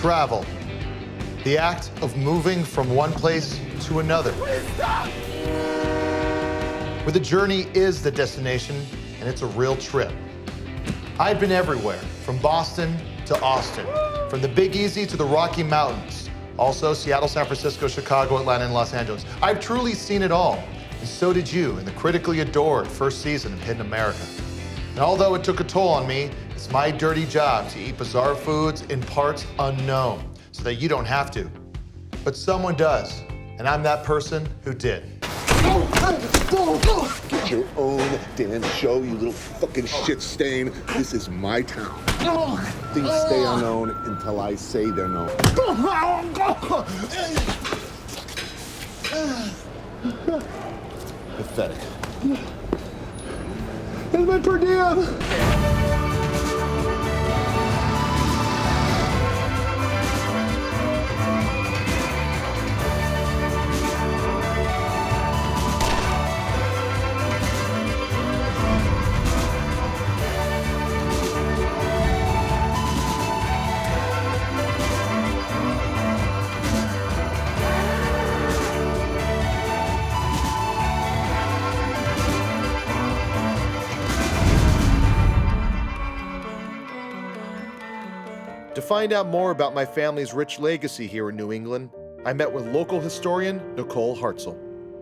Travel. The act of moving from one place to another. Where the journey is the destination, and it's a real trip. I've been everywhere, from Boston to Austin, from the Big Easy to the Rocky Mountains, also Seattle, San Francisco, Chicago, Atlanta, and Los Angeles. I've truly seen it all, and so did you in the critically adored first season of Hidden America. And although it took a toll on me, it's my dirty job to eat bizarre foods in parts unknown, so that you don't have to. But someone does, and I'm that person who did. Get your own damn show, you little fucking shit stain. This is my town. Things stay unknown until I say they're known. Pathetic. That's my per diem. To find out more about my family's rich legacy here in New England, I met with local historian Nicole Hartzell.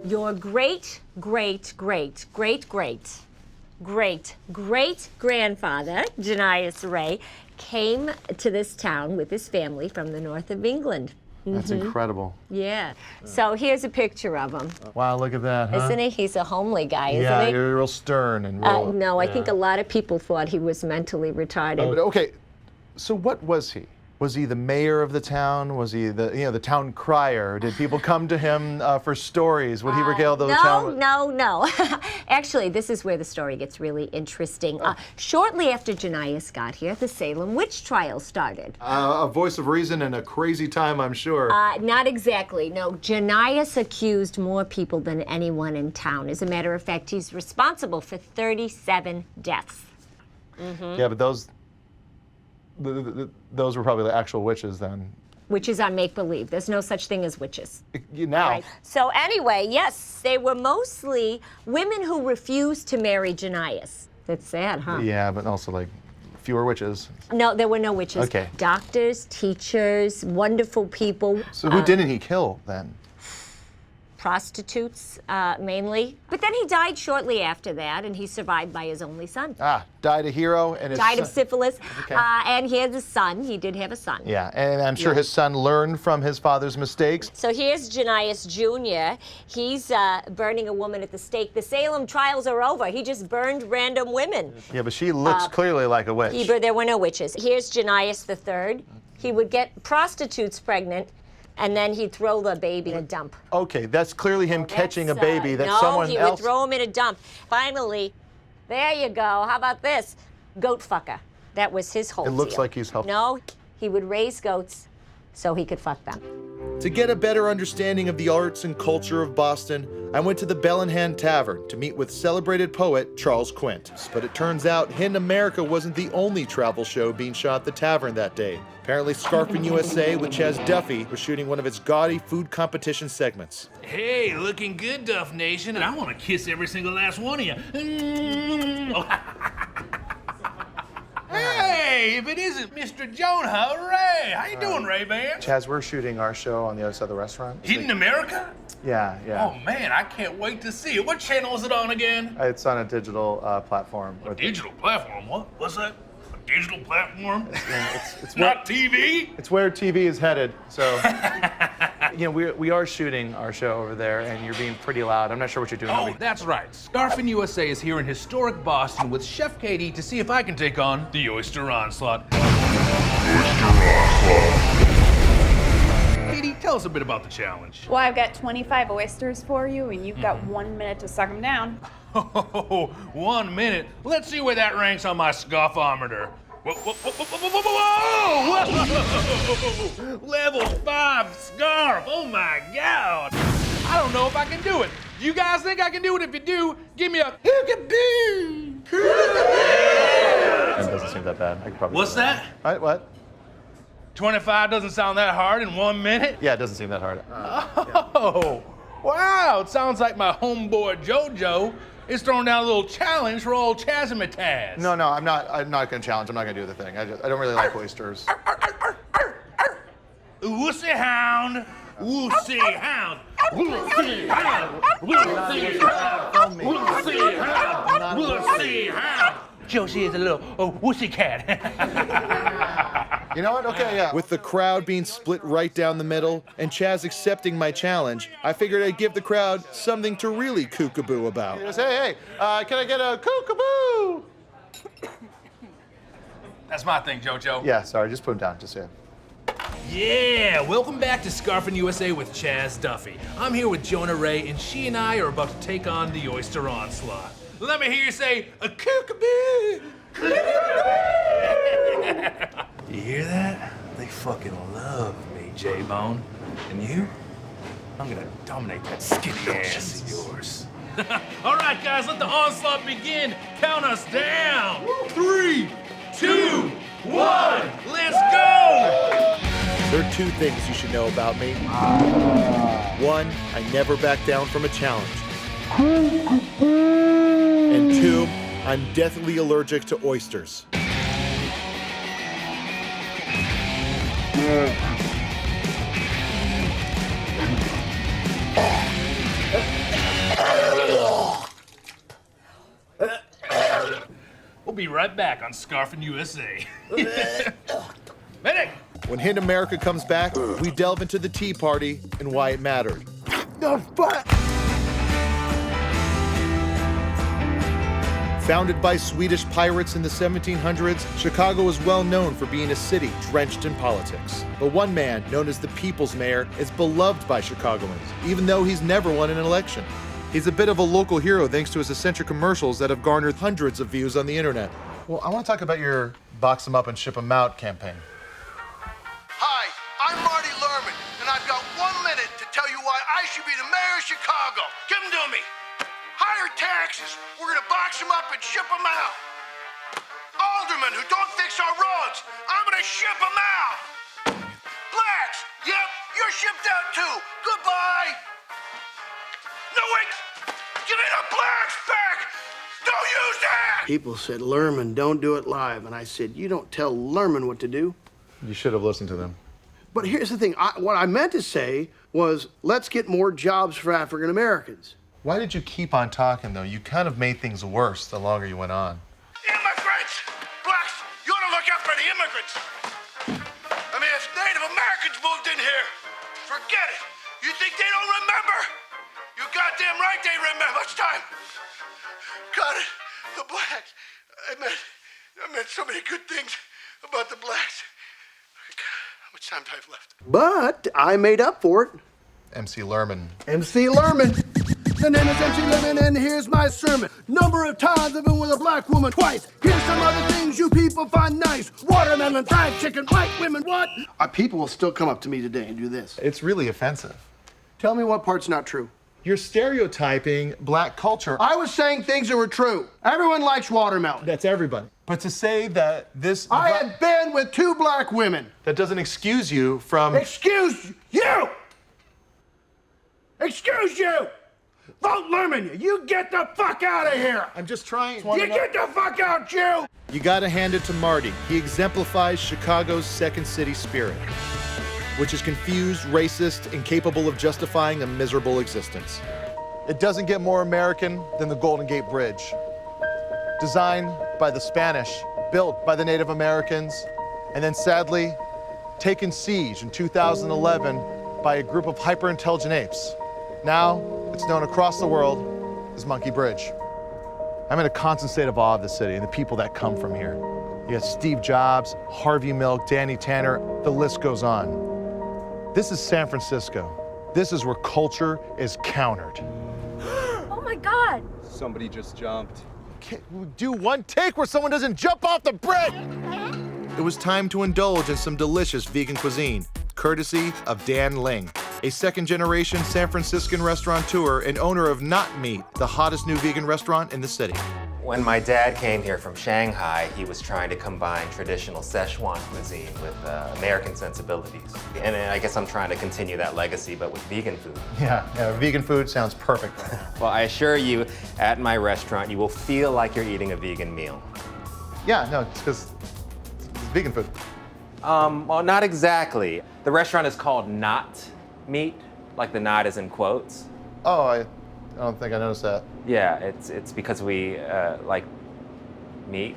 Your great-great-great-great-great-great-grandfather, Jonah Ray, came to this town with his family from the north of England. That's incredible. Yeah. So here's a picture of him. Wow, look at that, huh? Isn't he? He's a homely guy, isn't he? Yeah, you're real stern and real... No, I think a lot of people thought he was mentally retarded. But okay, so what was he? Was he the mayor of the town? Was he the town crier? Did people come to him for stories? Would he regale the town? No. Actually, this is where the story gets really interesting. Shortly after Jonah got here, the Salem witch trial started. A voice of reason and a crazy time, I'm sure. Not exactly. No, Jonah accused more people than anyone in town. As a matter of fact, he's responsible for 37 deaths. Yeah, but those were probably the actual witches then. Witches are make-believe. There's no such thing as witches. Now. Right. So anyway, yes, they were mostly women who refused to marry Jonah. That's sad, huh? Yeah, but also like fewer witches. No, there were no witches. Okay. Doctors, teachers, wonderful people. So who didn't he kill then? Prostitutes, mainly. But then he died shortly after that, and he survived by his only son. Died a hero and his died of syphilis. Okay. And he had a son. He did have a son. Yeah, and I'm sure his son learned from his father's mistakes. So here's Jonah Jr. He's burning a woman at the stake. The Salem trials are over. He just burned random women. Yeah, but she looks clearly like a witch. There were no witches. Here's Jonah III. He would get prostitutes pregnant, and then he'd throw the baby in a dump. Okay, that's clearly him catching a baby that someone else... No, he would throw him in a dump. Finally, there you go. How about this? Goat fucker. That was his whole deal. It looks like he's helping. No, he would raise goats so he could fuck them. To get a better understanding of the arts and culture of Boston, I went to the Bell in Hand Tavern to meet with celebrated poet Charles Quint. But it turns out Hidden America wasn't the only travel show being shot at the tavern that day. Apparently Scarfing USA with Chaz Duffy was shooting one of its gaudy food competition segments. Hey, looking good, Duff Nation, and I want to kiss every single last one of you. Hey, if it isn't Mr. Jonah Ray. How you doing, Ray Man? Chaz, we're shooting our show on the other side of the restaurant. Hidden America? Yeah. Oh, man, I can't wait to see it. What channel is it on again? It's on a digital platform. A digital platform? What's that? A digital platform? It's not TV? It's where TV is headed. So, we are shooting our show over there, and you're being pretty loud. I'm not sure what you're doing. Oh, that's right. Scarfing USA is here in historic Boston with Chef Katie to see if I can take on the Oyster Onslaught. Katie, tell us a bit about the challenge. Well, I've got 25 oysters for you, and you've got 1 minute to suck them down. Oh, 1 minute. Let's see where that ranks on my scuffometer. Whoa! Level 5 scarf. Oh my God. I don't know if I can do it. Do you guys think I can do it? If you do, give me a hookaboo. That doesn't seem that bad. I could probably. What's that? What? 25 doesn't sound that hard in 1 minute? Yeah, it doesn't seem that hard. Oh, wow. It sounds like my homeboy JoJo is throwing down a little challenge for old Chazimataz. No, I'm not gonna challenge. I'm not gonna do the thing. I don't really like oysters. Wussy hound. Wussy hound. Wussy hound. Wussy hound. Wussy hound. Wussy hound. Josie is a little wussy cat. You know what? Okay, yeah. With the crowd being split right down the middle and Chaz accepting my challenge, I figured I'd give the crowd something to really kookaboo about. Hey, can I get a kookaboo? That's my thing, JoJo. Yeah, sorry, just put him down, just yeah. Yeah, welcome back to Scarfin' USA with Chaz Duffy. I'm here with Jonah Ray, and she and I are about to take on the oyster onslaught. Let me hear you say, a kookaboo! You hear that? They fucking love me, J-Bone. And you? I'm gonna dominate that skinny ass of yours. All right, guys, let the onslaught begin. Count us down. 3, 2, 1, let's go! There are 2 things you should know about me. 1, I never back down from a challenge. And 2, I'm deathly allergic to oysters. We'll be right back on Scarfin' USA. Medic! When Hint America comes back, we delve into the Tea Party and why it mattered. Founded by Swedish pirates in the 1700s, Chicago is well known for being a city drenched in politics. But one man, known as the People's Mayor, is beloved by Chicagoans, even though he's never won an election. He's a bit of a local hero thanks to his eccentric commercials that have garnered hundreds of views on the internet. Well, I want to talk about your box them up and ship them out campaign. Hi, I'm Marty Lerman, and I've got 1 minute to tell you why I should be the mayor of Chicago. Give them to me. Higher taxes. We're gonna box them up and ship them out. Aldermen who don't fix our roads. I'm gonna ship them out. Blacks. Yep, you're shipped out too. Goodbye. No, wait. Give me the blacks back. Don't use that. People said, Lerman, don't do it live. And I said, you don't tell Lerman what to do. You should have listened to them. But here's the thing. What I meant to say was, let's get more jobs for African Americans. Why did you keep on talking, though? You kind of made things worse the longer you went on. Immigrants! Blacks, you ought to look out for the immigrants. I mean, if Native Americans moved in here, forget it. You think they don't remember? You goddamn right they remember. It's time. Got it. The blacks. I meant so many good things about the blacks. How much time do I have left? But I made up for it. MC Lerman. MC Lerman. The name is MC Lerman, and here's my sermon. Number of times I've been with a black woman twice. Here's some other things you people find nice. Watermelon, fried chicken, white women, what? People will still come up to me today and do this. It's really offensive. Tell me what part's not true. You're stereotyping black culture. I was saying things that were true. Everyone likes watermelon. That's everybody. But to say that this... I had been with 2 black women. That doesn't excuse you from... Excuse you! Excuse you! Vote Lerman, you get the fuck out of here! I'm just trying... You get the fuck out, you! You gotta hand it to Marty. He exemplifies Chicago's second city spirit, which is confused, racist, incapable of justifying a miserable existence. It doesn't get more American than the Golden Gate Bridge. Designed by the Spanish, built by the Native Americans, and then sadly, taken siege in 2011 by a group of hyper-intelligent apes. Now, it's known across the world as Monkey Bridge. I'm in a constant state of awe of the city and the people that come from here. You got Steve Jobs, Harvey Milk, Danny Tanner, the list goes on. This is San Francisco. This is where culture is countered. Oh my God! Somebody just jumped. Can't we do one take where someone doesn't jump off the bridge? It was time to indulge in some delicious vegan cuisine, courtesy of Dan Ling, a second-generation San Franciscan restaurateur and owner of Not Meat, the hottest new vegan restaurant in the city. When my dad came here from Shanghai, he was trying to combine traditional Szechuan cuisine with American sensibilities. And I guess I'm trying to continue that legacy, but with vegan food. Yeah, vegan food sounds perfect right now. Well, I assure you, at my restaurant, you will feel like you're eating a vegan meal. Yeah, no, it's because it's vegan food. Well, not exactly. The restaurant is called Not Meat, like the not is in quotes. Oh, I don't think I noticed that. Yeah, it's because we like meat.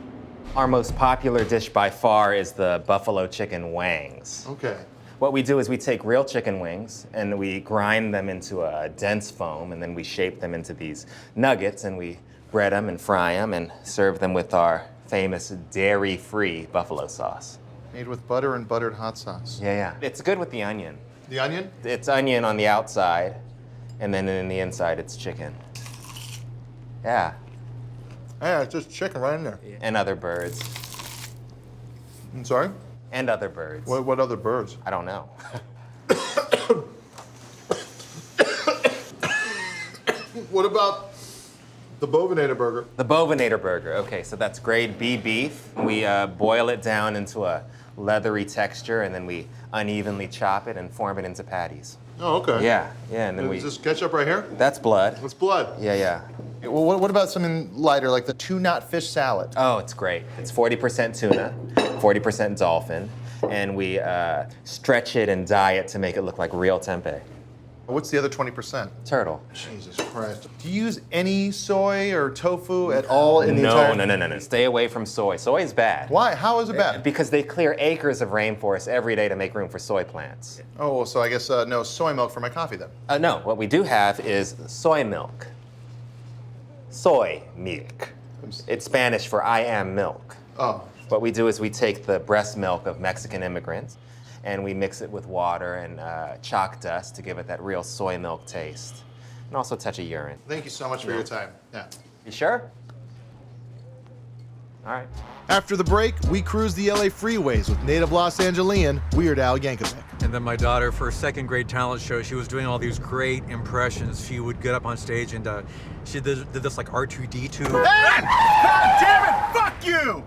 Our most popular dish by far is the buffalo chicken wangs. Okay. What we do is we take real chicken wings and we grind them into a dense foam, and then we shape them into these nuggets, and we bread them and fry them and serve them with our famous dairy-free buffalo sauce. Made with butter and buttered hot sauce. Yeah. It's good with the onion. The onion? It's onion on the outside, and then in the inside it's chicken. Yeah. Yeah, it's just chicken right in there. And other birds. I'm sorry? And other birds. What other birds? I don't know. What about the bovinator burger? The bovinator burger. Okay, so that's grade B beef. We boil it down into a leathery texture, and then we unevenly chop it and form it into patties. Oh, okay. Yeah, and then Is this ketchup right here? That's blood. It's blood. Yeah. Well, what about something lighter, like the two-knot fish salad? Oh, it's great. It's 40% tuna, 40% dolphin, and we stretch it and dye it to make it look like real tempeh. What's the other 20%? Turtle. Jesus Christ. Do you use any soy or tofu at all in the entire... No. Stay away from soy. Soy is bad. Why? How is it bad? Because they clear acres of rainforest every day to make room for soy plants. Oh, so I guess no soy milk for my coffee then. No, what we do have is soy milk. Soy milk. It's Spanish for I am milk. Oh. What we do is we take the breast milk of Mexican immigrants and we mix it with water and chalk dust to give it that real soy milk taste. And also a touch of urine. Thank you so much for your time. Yeah. You sure? All right. After the break, we cruise the LA freeways with native Los Angelian Weird Al Yankovic. And then my daughter, for her second grade talent show, she was doing all these great impressions. She would get up on stage and she did this like R2-D2. God damn it! Fuck you!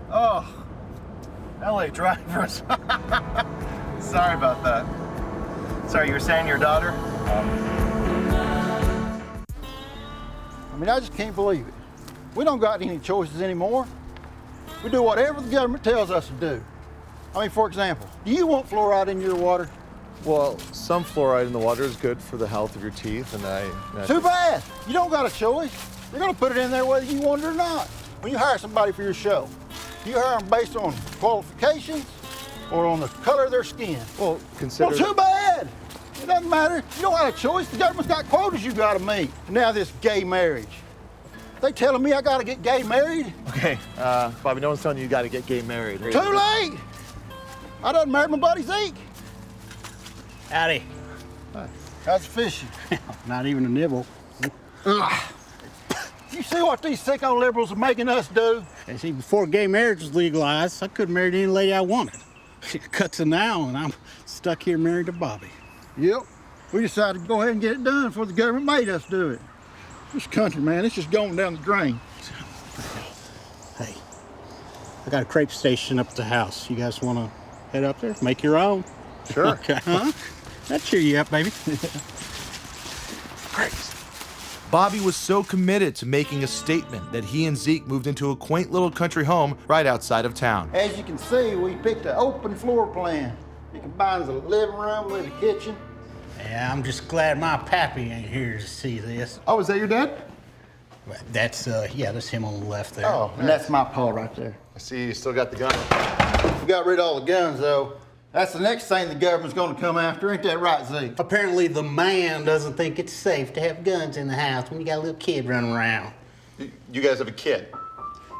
Oh, LA drivers. Sorry about that. Sorry, you were saying your daughter? I mean, I just can't believe it. We don't got any choices anymore. We do whatever the government tells us to do. I mean, for example, do you want fluoride in your water? Well, some fluoride in the water is good for the health of your teeth, and I... Too bad. You don't got a choice. You're going to put it in there whether you want it or not. When you hire somebody for your show, do you hire them based on qualifications or on the color of their skin? Well, consider... Well, too bad. It doesn't matter. You don't have a choice. The government's got quotas you got to meet. Now this gay marriage. They telling me I got to get gay married? Okay, Bobby, no one's telling you you got to get gay married. Too late. I done married my buddy Zeke. Howdy. How's the fishing? Not even a nibble. You see what these sicko liberals are making us do? And see, before gay marriage was legalized, I could have married any lady I wanted. It cuts to now, and I'm stuck here married to Bobby. Yep. We decided to go ahead and get it done before the government made us do it. This country, man, it's just going down the drain. Hey, I got a crepe station up at the house. You guys want to head up there? Make your own? Sure. Okay, huh? That'll cheer you up, baby. Great. Bobby was so committed to making a statement that he and Zeke moved into a quaint little country home right outside of town. As you can see, we picked an open floor plan. It combines a living room with a kitchen. Yeah, I'm just glad my pappy ain't here to see this. Oh, is that your dad? That's, that's him on the left there. Oh, and that's my paw right there. I see you still got the gun. We got rid of all the guns, though. That's the next thing the government's going to come after. Ain't that right, Zeke? Apparently the man doesn't think it's safe to have guns in the house when you got a little kid running around. You guys have a kid?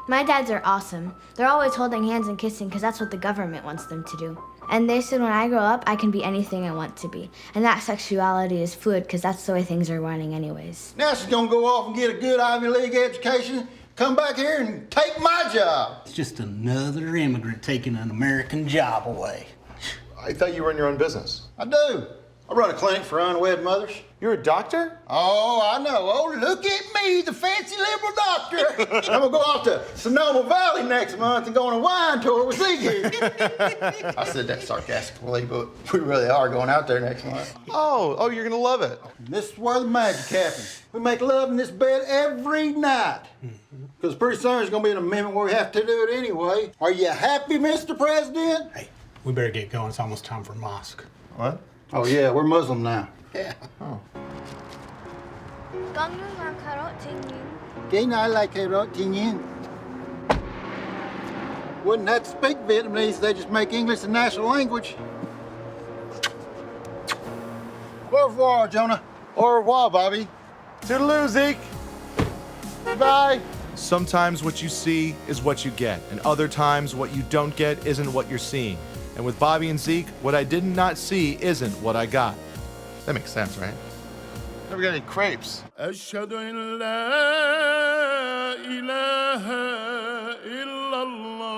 My dads are awesome. They're always holding hands and kissing because that's what the government wants them to do. And they said when I grow up, I can be anything I want to be. And that sexuality is fluid because that's the way things are running anyways. Now she's going to go off and get a good Ivy League education, come back here and take my job. It's just another immigrant taking an American job away. I thought you were in your own business. I do. I run a clinic for unwed mothers. You're a doctor? Oh, I know. Oh, look at me, the fancy liberal doctor. I'm gonna go off to Sonoma Valley next month and go on a wine tour with Zeke here. I said that sarcastically, but we really are going out there next month. Oh, you're gonna love it. This is where the magic happens. We make love in this bed every night. Because pretty soon there's gonna be an amendment where we have to do it anyway. Are you happy, Mr. President? Hey, we better get going. It's almost time for mosque. What? Oh yeah, we're Muslim now. Yeah. Oh. Wouldn't have to speak Vietnamese, they just make English the national language. Au revoir, Jonah. Au revoir, Bobby. Toodaloo, Zeke. Bye. Sometimes what you see is what you get, and other times what you don't get isn't what you're seeing. And with Bobby and Zeke, what I did not see isn't what I got. That makes sense, right? Never got any crepes. أشهد أن لا إله إلا الله.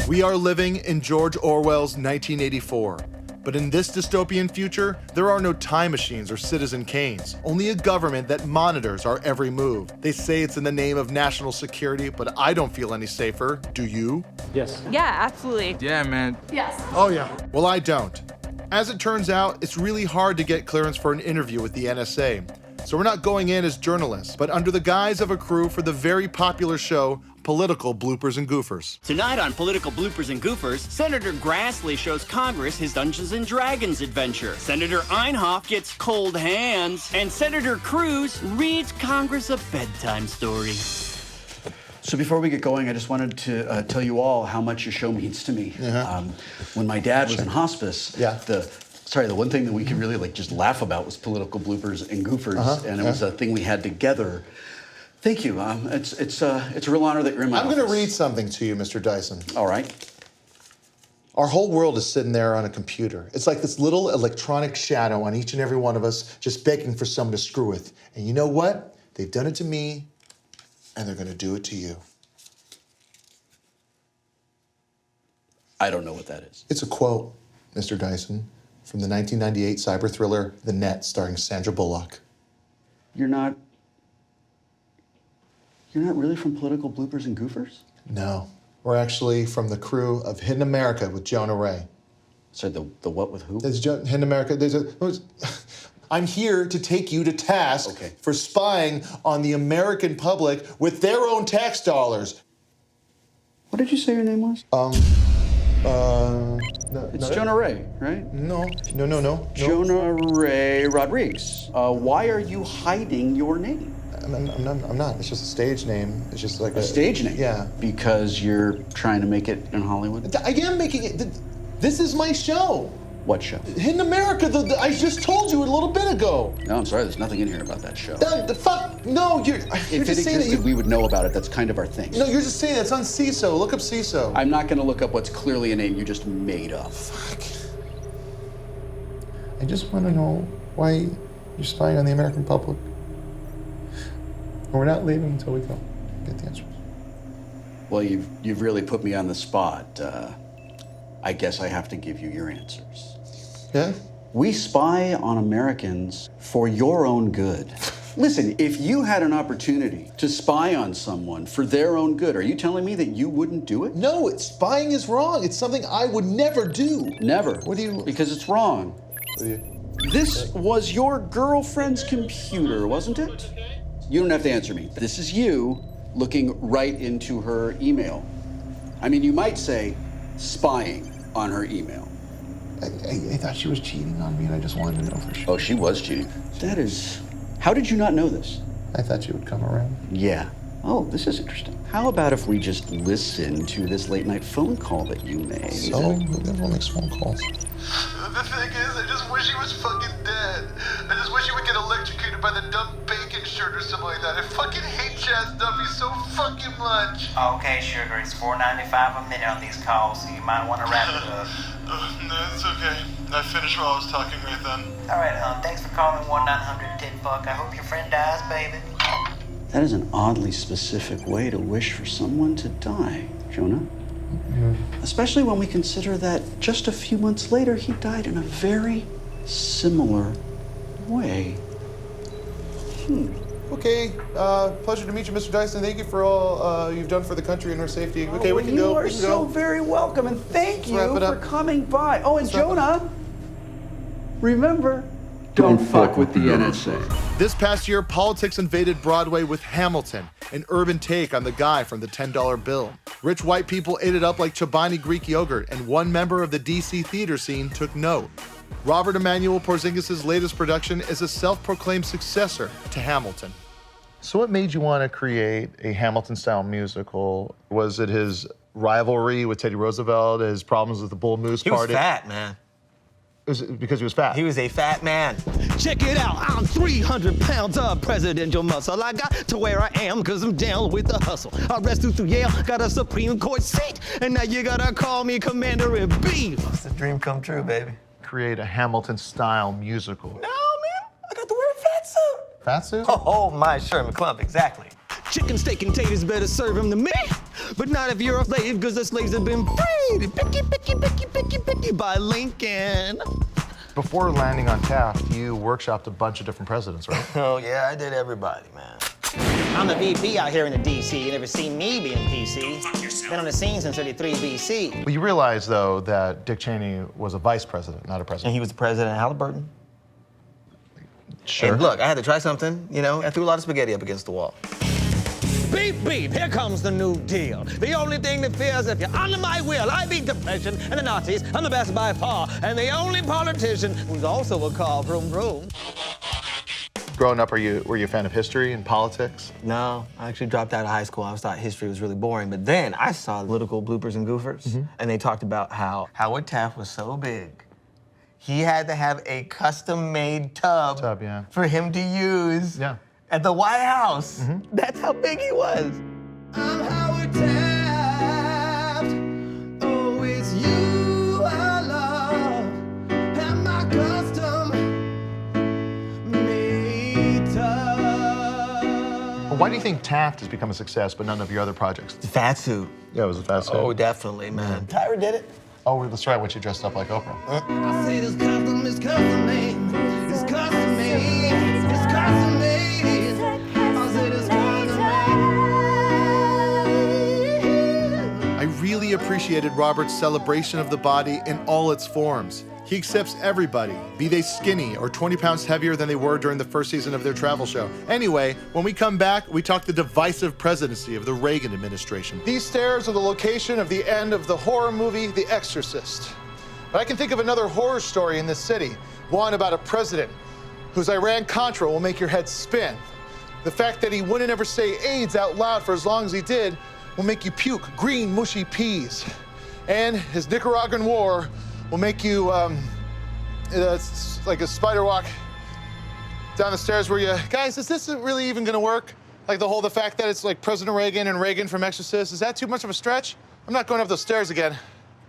We are living in George Orwell's 1984. But in this dystopian future, there are no time machines or Citizen Kanes, only a government that monitors our every move. They say it's in the name of national security, but I don't feel any safer. Do you? Yes. Yeah, absolutely. Yeah, man. Yes. Oh yeah. Well, I don't. As it turns out, it's really hard to get clearance for an interview with the NSA. So we're not going in as journalists, but under the guise of a crew for the very popular show, Political Bloopers and Goofers. Tonight on Political Bloopers and Goofers, Senator Grassley shows Congress his Dungeons & Dragons adventure. Senator Einhoff gets cold hands, and Senator Cruz reads Congress a bedtime story. So before we get going, I just wanted to tell you all how much your show means to me. When my dad was in hospice, the one thing that we could really just laugh about was Political Bloopers and Goofers, and it was a thing we had together. Thank you. It's a real honor that you're in my office. I'm going to read something to you, Mr. Dyson. All right. Our whole world is sitting there on a computer. It's like this little electronic shadow on each and every one of us, just begging for someone to screw with. And you know what? They've done it to me, and they're going to do it to you. I don't know what that is. It's a quote, Mr. Dyson, from the 1998 cyber thriller The Net, starring Sandra Bullock. You're not really from Political Bloopers and Goofers? No. We're actually from the crew of Hidden America with Jonah Ray. Sorry, the what with who? There's Hidden America. I'm here to take you to task for spying on the American public with their own tax dollars. What did you say your name was? It's Jonah Ray, right? No. Jonah Ray Rodriguez. Why are you hiding your name? I'm not. It's just a stage name. It's just like a stage name? Yeah. Because you're trying to make it in Hollywood? I am making it. This is my show. What show? Hidden America. I just told you a little bit ago. No, I'm sorry. There's nothing in here about that show. The fuck? No, you're If just it saying existed, that we would know about it. That's kind of our thing. No, you're just saying that's on CISO. Look up CISO. I'm not going to look up what's clearly a name you just made up. Fuck. I just want to know why you're spying on the American public. We're not leaving until we go get the answers. Well, you've really put me on the spot. I guess I have to give you your answers. Yeah? We spy on Americans for your own good. Listen, if you had an opportunity to spy on someone for their own good, are you telling me that you wouldn't do it? No, spying is wrong. It's something I would never do. Never? What do you... Because it's wrong. What do you... This was your girlfriend's computer, wasn't it? You don't have to answer me. This is you looking right into her email. I mean, you might say spying on her email. I thought she was cheating on me, and I just wanted to know for sure. Oh, she was cheating. That is... How did you not know this? I thought she would come around. Yeah. Oh, this is interesting. How about if we just listen to this late-night phone call that you made? So? Everyone makes phone calls. The thing is, I just wish he was fucking dead. I just wish he would get electrocuted by the dumb bacon shirt or something like that. I fucking hate Chaz Duffy so fucking much. Okay, sugar, it's $4.95 a minute on these calls, so you might want to wrap it up. No, it's okay. I finished while I was talking right then. All right, hon, thanks for calling 1-900-TIT-FUCK. I hope your friend dies, baby. That is an oddly specific way to wish for someone to die, Jonah. Especially when we consider that just a few months later, he died in a very similar way. Okay, pleasure to meet you, Mr. Dyson. Thank you for all you've done for the country and our safety. Okay, we can go. You are so very welcome, and thank you for coming by. Oh, and Jonah, remember, Don't fuck with the NSA. This past year, politics invaded Broadway with Hamilton, an urban take on the guy from the $10 bill. Rich white people ate it up like Chobani Greek yogurt, and one member of the DC theater scene took note. Robert Emmanuel Porzingis' latest production is a self-proclaimed successor to Hamilton. So what made you want to create a Hamilton-style musical? Was it his rivalry with Teddy Roosevelt, his problems with the Bull Moose He Party? was fat, man. Was it because he was fat? He was a fat man. Check it out, I'm 300 pounds of presidential muscle. I got to where I am because I'm down with the hustle. I rescued through Yale, got a Supreme Court seat, and now you gotta call me Commander in Beef. It's a dream come true, baby. Create a Hamilton-style musical. No, man, I got to wear a fat suit. Fat suit? Oh, my Sherman Clump, exactly. Chicken, steak, and taters better serve them to me. But not if you're a slave, because the slaves have been freed. Picky by Lincoln. Before landing on Taft, you workshopped a bunch of different presidents, right? Oh, yeah, I did everybody, man. I'm the VP out here in the DC. You never seen me being PC. Been on the scene since 33 BC. Well, you realize, though, that Dick Cheney was a vice president, not a president. And he was the president of Halliburton. Sure. And look, I had to try something, you know? I threw a lot of spaghetti up against the wall. Beep, beep, here comes the New Deal. The only thing that fears if you're under my will, I beat depression and the Nazis. I'm the best by far, and the only politician who's also a car vroom vroom. Growing up, were you a fan of history and politics? No, I actually dropped out of high school. I always thought history was really boring. But then I saw political bloopers and goofers, and they talked about how Howard Taft was so big, he had to have a custom-made tub for him to use at the White House. That's how big he was. I'm Howard Taft. Oh, it's you I love. And my custom-made tub. Why do you think Taft has become a success, but none of your other projects? The fat suit. Yeah, it was a fat suit. Oh, definitely, man. Tyra did it. Oh, that's right, when she dressed up like Oprah. I say this custom is custom made. It's custom made. It's custom made. I say this custom made. I really appreciated Robert's celebration of the body in all its forms. He accepts everybody, be they skinny or 20 pounds heavier than they were during the first season of their travel show. Anyway, when we come back, we talk the divisive presidency of the Reagan administration. These stairs are the location of the end of the horror movie, The Exorcist. But I can think of another horror story in this city, one about a president whose Iran-Contra will make your head spin. The fact that he wouldn't ever say AIDS out loud for as long as he did will make you puke green, mushy peas. And his Nicaraguan war will make you, it's like a spider walk down the stairs where you, guys, is this really even gonna work? Like the fact that it's like President Reagan and Reagan from Exorcist, is that too much of a stretch? I'm not going up those stairs again.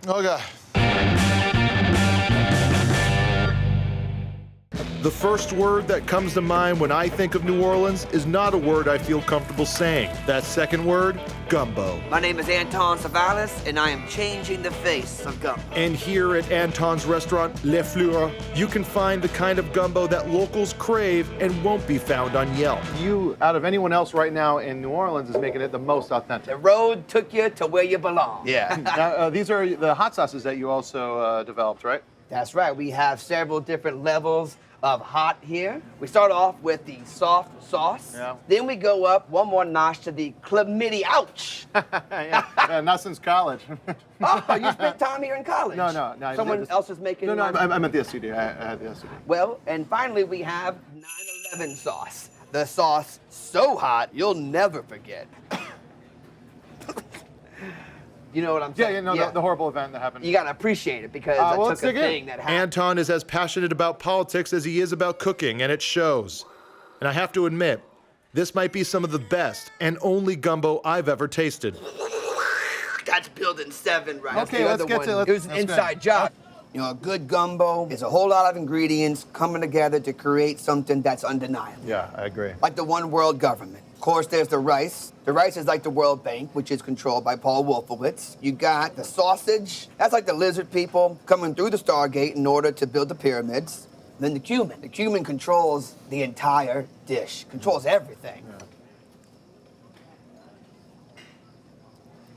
Oh, God. The first word that comes to mind when I think of New Orleans is not a word I feel comfortable saying. That second word, gumbo. My name is Anton Savalas, and I am changing the face of gumbo. And here at Anton's restaurant, Le Fleur, you can find the kind of gumbo that locals crave and won't be found on Yelp. You, out of anyone else right now in New Orleans, is making it the most authentic. The road took you to where you belong. Yeah. Now, these are the hot sauces that you also developed, right? That's right. We have several different levels of hot here. We start off with the soft sauce. Yeah. Then we go up one more notch to the chlamydia. Ouch! Not since college. Oh, you spent time here in college? No. Someone else is making. No, I'm at the SUD. I had the SUD. Well, and finally we have 9/11 sauce. The sauce so hot you'll never forget. You know what I'm saying? The horrible event that happened. You gotta appreciate it because I took a thing that happened. Anton is as passionate about politics as he is about cooking, and it shows. And I have to admit, this might be some of the best and only gumbo I've ever tasted. That's building 7, right? Okay, let's get to it. It was an inside job. You know, a good gumbo is a whole lot of ingredients coming together to create something that's undeniable. Yeah, I agree. Like the one world government. Of course, there's the rice. The rice is like the World Bank, which is controlled by Paul Wolfowitz. You got the sausage. That's like the lizard people coming through the Stargate in order to build the pyramids. And then the cumin. The cumin controls the entire dish, controls everything. Yeah.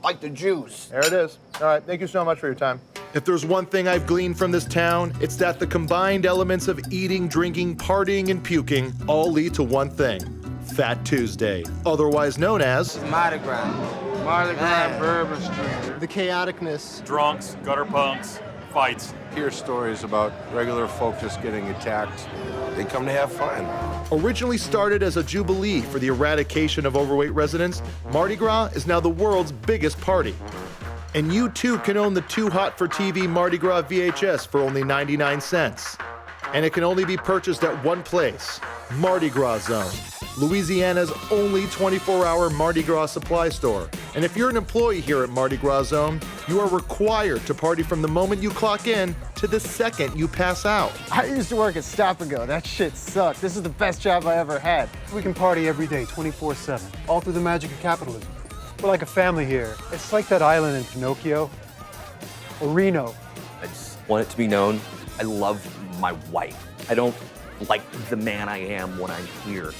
Like the juice. There it is. All right, thank you so much for your time. If there's one thing I've gleaned from this town, it's that the combined elements of eating, drinking, partying, and puking all lead to one thing: Fat Tuesday, otherwise known as Mardi Gras. Mardi Gras, Bourbon Street. The chaoticness. Drunks, gutter punks, fights. Hear stories about regular folk just getting attacked. They come to have fun. Originally started as a jubilee for the eradication of overweight residents, Mardi Gras is now the world's biggest party. And you too can own the Too Hot for TV Mardi Gras VHS for only 99 cents. And it can only be purchased at one place, Mardi Gras Zone, Louisiana's only 24-hour Mardi Gras supply store. And if you're an employee here at Mardi Gras Zone, you are required to party from the moment you clock in to the second you pass out. I used to work at Stop and Go. That shit sucked. This is the best job I ever had. We can party every day, 24/7, all through the magic of capitalism. We're like a family here. It's like that island in Pinocchio or Reno. I just want it to be known, I love my wife. I don't like the man I am when I'm here.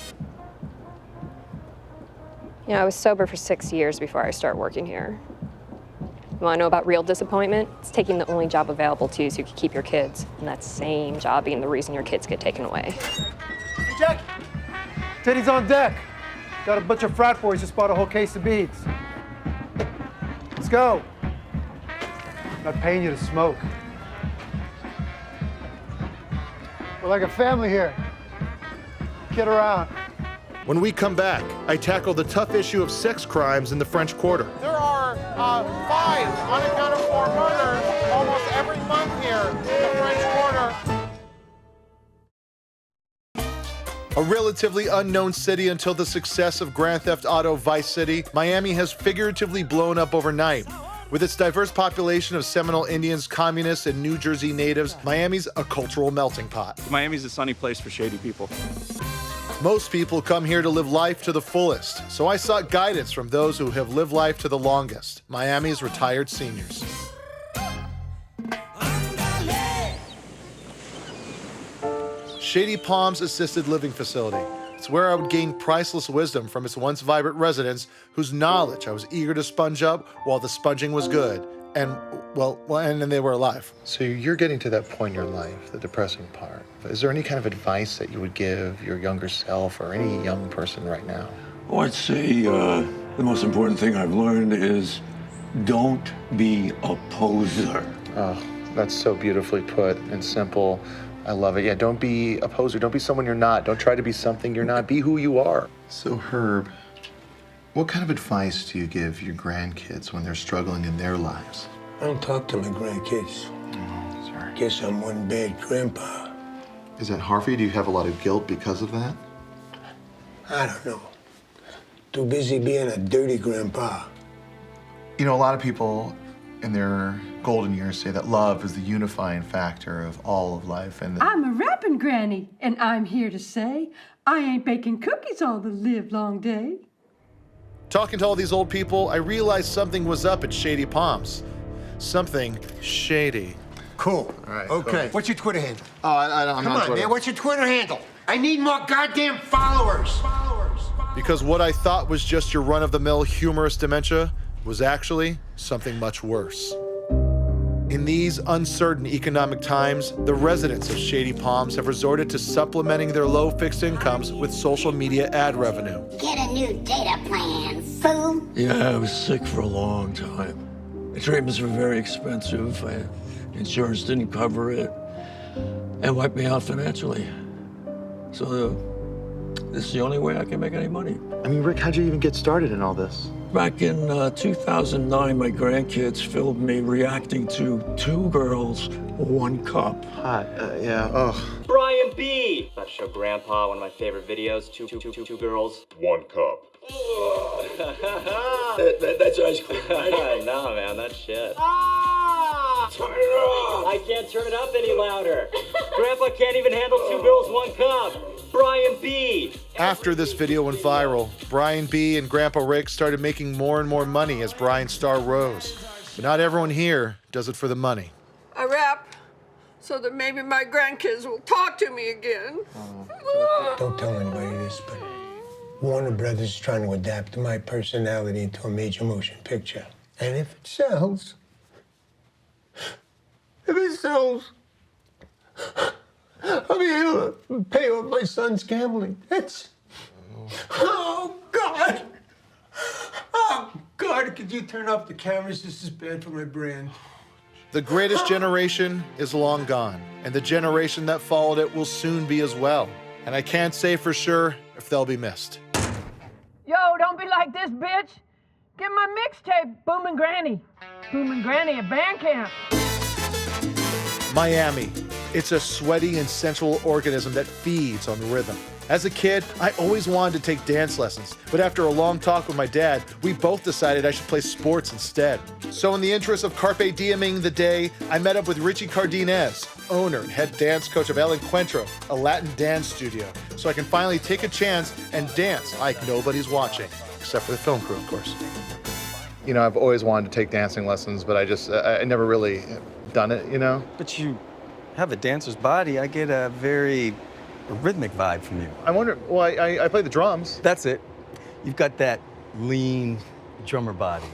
You know, I was sober for 6 years before I started working here. You want to know about real disappointment? It's taking the only job available to you so you can keep your kids, and that same job being the reason your kids get taken away. Hey, Jack! Teddy's on deck. Got a bunch of frat boys just bought a whole case of beads. Let's go. I'm not paying you to smoke. We're like a family here. Get around. When we come back, I tackle the tough issue of sex crimes in the French Quarter. There are 5 unaccounted for murders almost every month here in the French Quarter. A relatively unknown city until the success of Grand Theft Auto Vice City, Miami has figuratively blown up overnight. With its diverse population of Seminole Indians, communists, and New Jersey natives, Miami's a cultural melting pot. Miami's a sunny place for shady people. Most people come here to live life to the fullest, so I sought guidance from those who have lived life to the longest, Miami's retired seniors. Shady Palms Assisted Living Facility. It's where I would gain priceless wisdom from its once vibrant residents whose knowledge I was eager to sponge up while the sponging was good. And, and then they were alive. So you're getting to that point in your life, the depressing part. Is there any kind of advice that you would give your younger self or any young person right now? Oh, I'd say the most important thing I've learned is don't be a poser. Oh, that's so beautifully put and simple. I love it. Yeah, don't be a poser. Don't be someone you're not. Don't try to be something you're not. Be who you are. So, Herb, what kind of advice do you give your grandkids when they're struggling in their lives? I don't talk to my grandkids. Oh, sorry. Guess I'm one bad grandpa. Is that hard for you? Do you have a lot of guilt because of that? I don't know. Too busy being a dirty grandpa. You know, a lot of people in their golden years say that love is the unifying factor of all of life. And I'm a rapping granny, and I'm here to say I ain't baking cookies all the live-long day. Talking to all these old people, I realized something was up at Shady Palms. Something shady. Cool. All right. Okay. Cool. What's your Twitter handle? Oh, I'm Come on on, Twitter. man. What's your Twitter handle? I need more goddamn followers. Because what I thought was just your run-of-the-mill humorous dementia was actually something much worse. In these uncertain economic times, the residents of Shady Palms have resorted to supplementing their low fixed incomes with social media ad revenue. Get a new data plan, fool. Yeah, I was sick for a long time. The treatments were very expensive. Insurance didn't cover it and wiped me out financially. So this is the only way I can make any money. I mean, Rick, how'd you even get started in all this? Back in 2009, my grandkids filmed me reacting to 2 girls, 1 cup. Hot, yeah, ugh. Brian B. About to show Grandpa one of my favorite videos. Two girls. 1 cup. That's ice cream, right? No, man, that's shit. Turn it off. I can't turn it up any louder. Grandpa can't even handle 2 girls, 1 cup. Brian B. After this video went viral, Brian B. and Grandpa Rick started making more and more money as Brian's star rose. But not everyone here does it for the money. I rap so that maybe my grandkids will talk to me again. Don't tell anybody this, but Warner Brothers is trying to adapt my personality into a major motion picture. And if it sells, I'll be able to pay off my son's gambling. Oh, God. Oh, God, could you turn off the cameras? This is bad for my brand. The greatest generation is long gone, and the generation that followed it will soon be as well. And I can't say for sure if they'll be missed. Yo, don't be like this, bitch. Get my mixtape, Boomin' Granny. Boomin' Granny at band camp. Miami. It's a sweaty and sensual organism that feeds on rhythm. As a kid, I always wanted to take dance lessons, but after a long talk with my dad, we both decided I should play sports instead. So in the interest of carpe dieming the day, I met up with Richie Cardenas, owner and head dance coach of El Encuentro, a Latin dance studio, so I can finally take a chance and dance like nobody's watching, except for the film crew, of course. You know, I've always wanted to take dancing lessons, but I never really done it, you know? But you have a dancer's body. I get a very rhythmic vibe from you. I wonder, well, I play the drums. That's it. You've got that lean drummer body.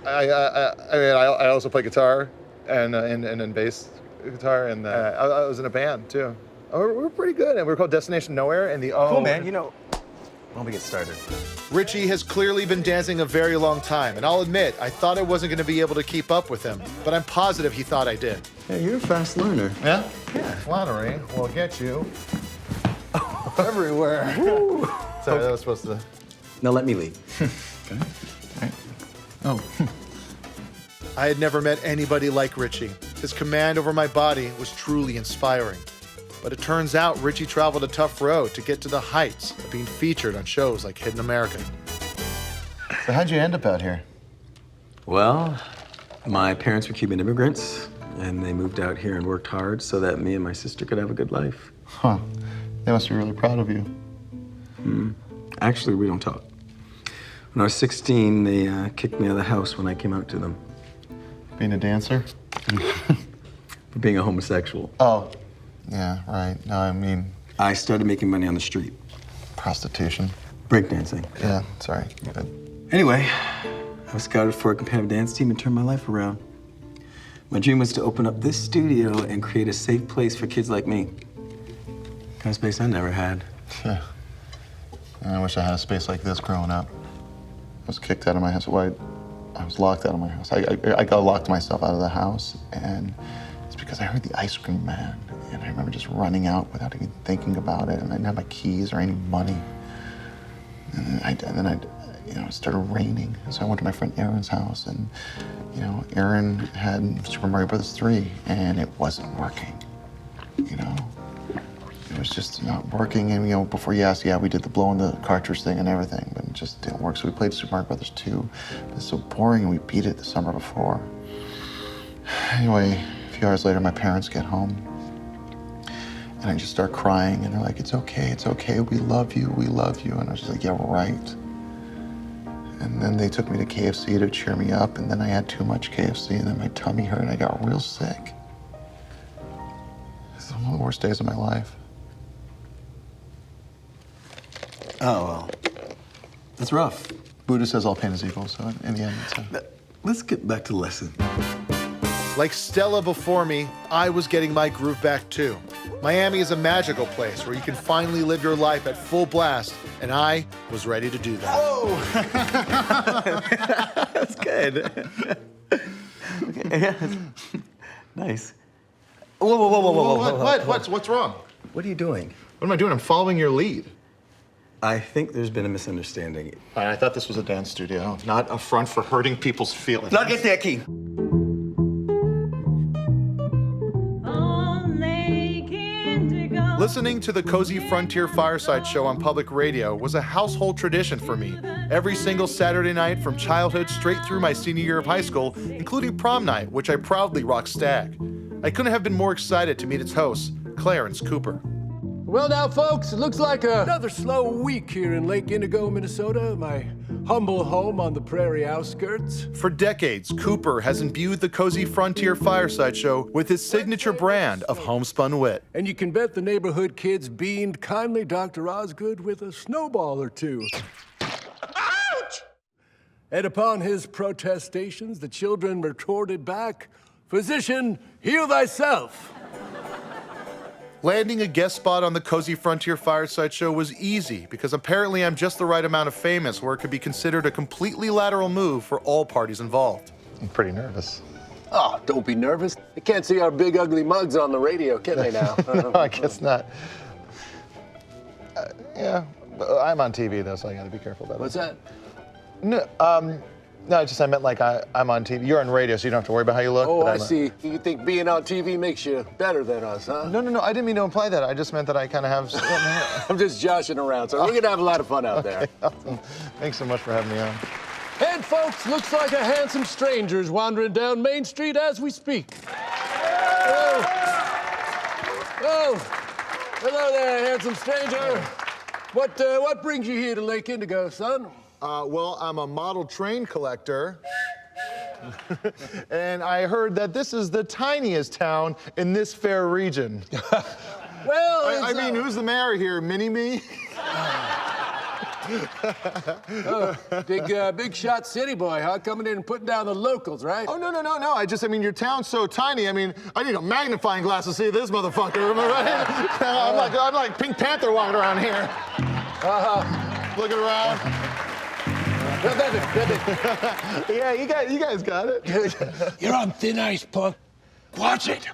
I also play guitar and bass guitar, and I was in a band too. We're pretty good, and we're called Destination Nowhere. And cool, man. You know, why don't we get started? Richie has clearly been dancing a very long time, and I'll admit, I thought I wasn't going to be able to keep up with him, but I'm positive he thought I did. Yeah, you're a fast learner. Yeah? Yeah. Flattery will get you everywhere. Sorry, that was supposed to... Now let me lead. Okay. Right. Oh. I had never met anybody like Richie. His command over my body was truly inspiring. But it turns out Richie traveled a tough road to get to the heights of being featured on shows like Hidden America. So how'd you end up out here? Well, my parents were Cuban immigrants, and they moved out here and worked hard so that me and my sister could have a good life. Huh. They must be really proud of you. Actually, we don't talk. When I was 16, they kicked me out of the house when I came out to them. Being a dancer? For being a homosexual. Oh. Yeah, right. No, I mean... I started making money on the street. Prostitution. Breakdancing. Yeah, sorry. Good. Anyway, I was scouted for a competitive dance team and turned my life around. My dream was to open up this studio and create a safe place for kids like me. Kind of space I never had. Yeah. And I wish I had a space like this growing up. I was kicked out of my house. Well, I was locked out of my house. I got locked myself out of the house, and it's because I heard the ice cream man. And I remember just running out without even thinking about it, and I didn't have my keys or any money. And then it started raining, so I went to my friend Aaron's house, and Aaron had Super Mario Bros. 3, and it wasn't working. It was just not working, and before you asked, yeah, we did the blow in the cartridge thing and everything, but it just didn't work. So we played Super Mario Bros. 2. It was so boring, and we beat it the summer before. Anyway, a few hours later, my parents get home. And I just start crying, and they're like, it's okay, we love you. And I was just like, yeah, right. And then they took me to KFC to cheer me up, and then I had too much KFC, and then my tummy hurt, and I got real sick. It's one of the worst days of my life. Oh, well, that's rough. Buddha says all pain is equal, so in the end, it's Let's get back to the lesson. Like Stella before me, I was getting my groove back too. Miami is a magical place where you can finally live your life at full blast, and I was ready to do that. Oh! That's good. Okay, yeah. Nice. Whoa. What's wrong? What are you doing? What am I doing? I'm following your lead. I think there's been a misunderstanding. I thought this was a dance studio, not a front for hurting people's feelings. Now get that key. Listening to the Cozy Frontier Fireside Show on public radio was a household tradition for me. Every single Saturday night from childhood straight through my senior year of high school, including prom night, which I proudly rocked Stag. I couldn't have been more excited to meet its host, Clarence Cooper. Well now, folks, it looks like another slow week here in Lake Indigo, Minnesota, my humble home on the prairie outskirts. For decades, Cooper has imbued the Cozy Frontier Fireside Show with his signature brand of homespun wit. And you can bet the neighborhood kids beamed kindly Dr. Osgood with a snowball or two. Ouch! And upon his protestations, the children retorted back, "Physician, heal thyself." Landing a guest spot on the Cozy Frontier Fireside Show was easy because apparently I'm just the right amount of famous where it could be considered a completely lateral move for all parties involved. I'm pretty nervous. Oh, don't be nervous. They can't see our big ugly mugs on the radio, can they now? No, I guess not. Yeah, but I'm on TV though, so I gotta be careful about it. What's that? No, no, I meant like I'm on TV. You're on radio, so you don't have to worry about how you look. Oh, I see. You think being on TV makes you better than us, huh? No, I didn't mean to imply that. I just meant that I kind of have... I'm just joshing around, so we're gonna have a lot of fun out there. Awesome. Thanks so much for having me on. And folks, looks like a handsome stranger's wandering down Main Street as we speak. Oh, hello there, handsome stranger. What brings you here to Lake Indigo, son? Well, I'm a model train collector. And I heard that this is the tiniest town in this fair region. Well, I mean, who's the mayor here? Mini-me? Big shot city boy, huh? Coming in and putting down the locals, right? Oh, no. I mean, your town's so tiny. I mean, I need a magnifying glass to see this motherfucker. Am I right? I'm like Pink Panther walking around here. Looking around. Yeah, you guys got it. You're on thin ice, punk. Watch it.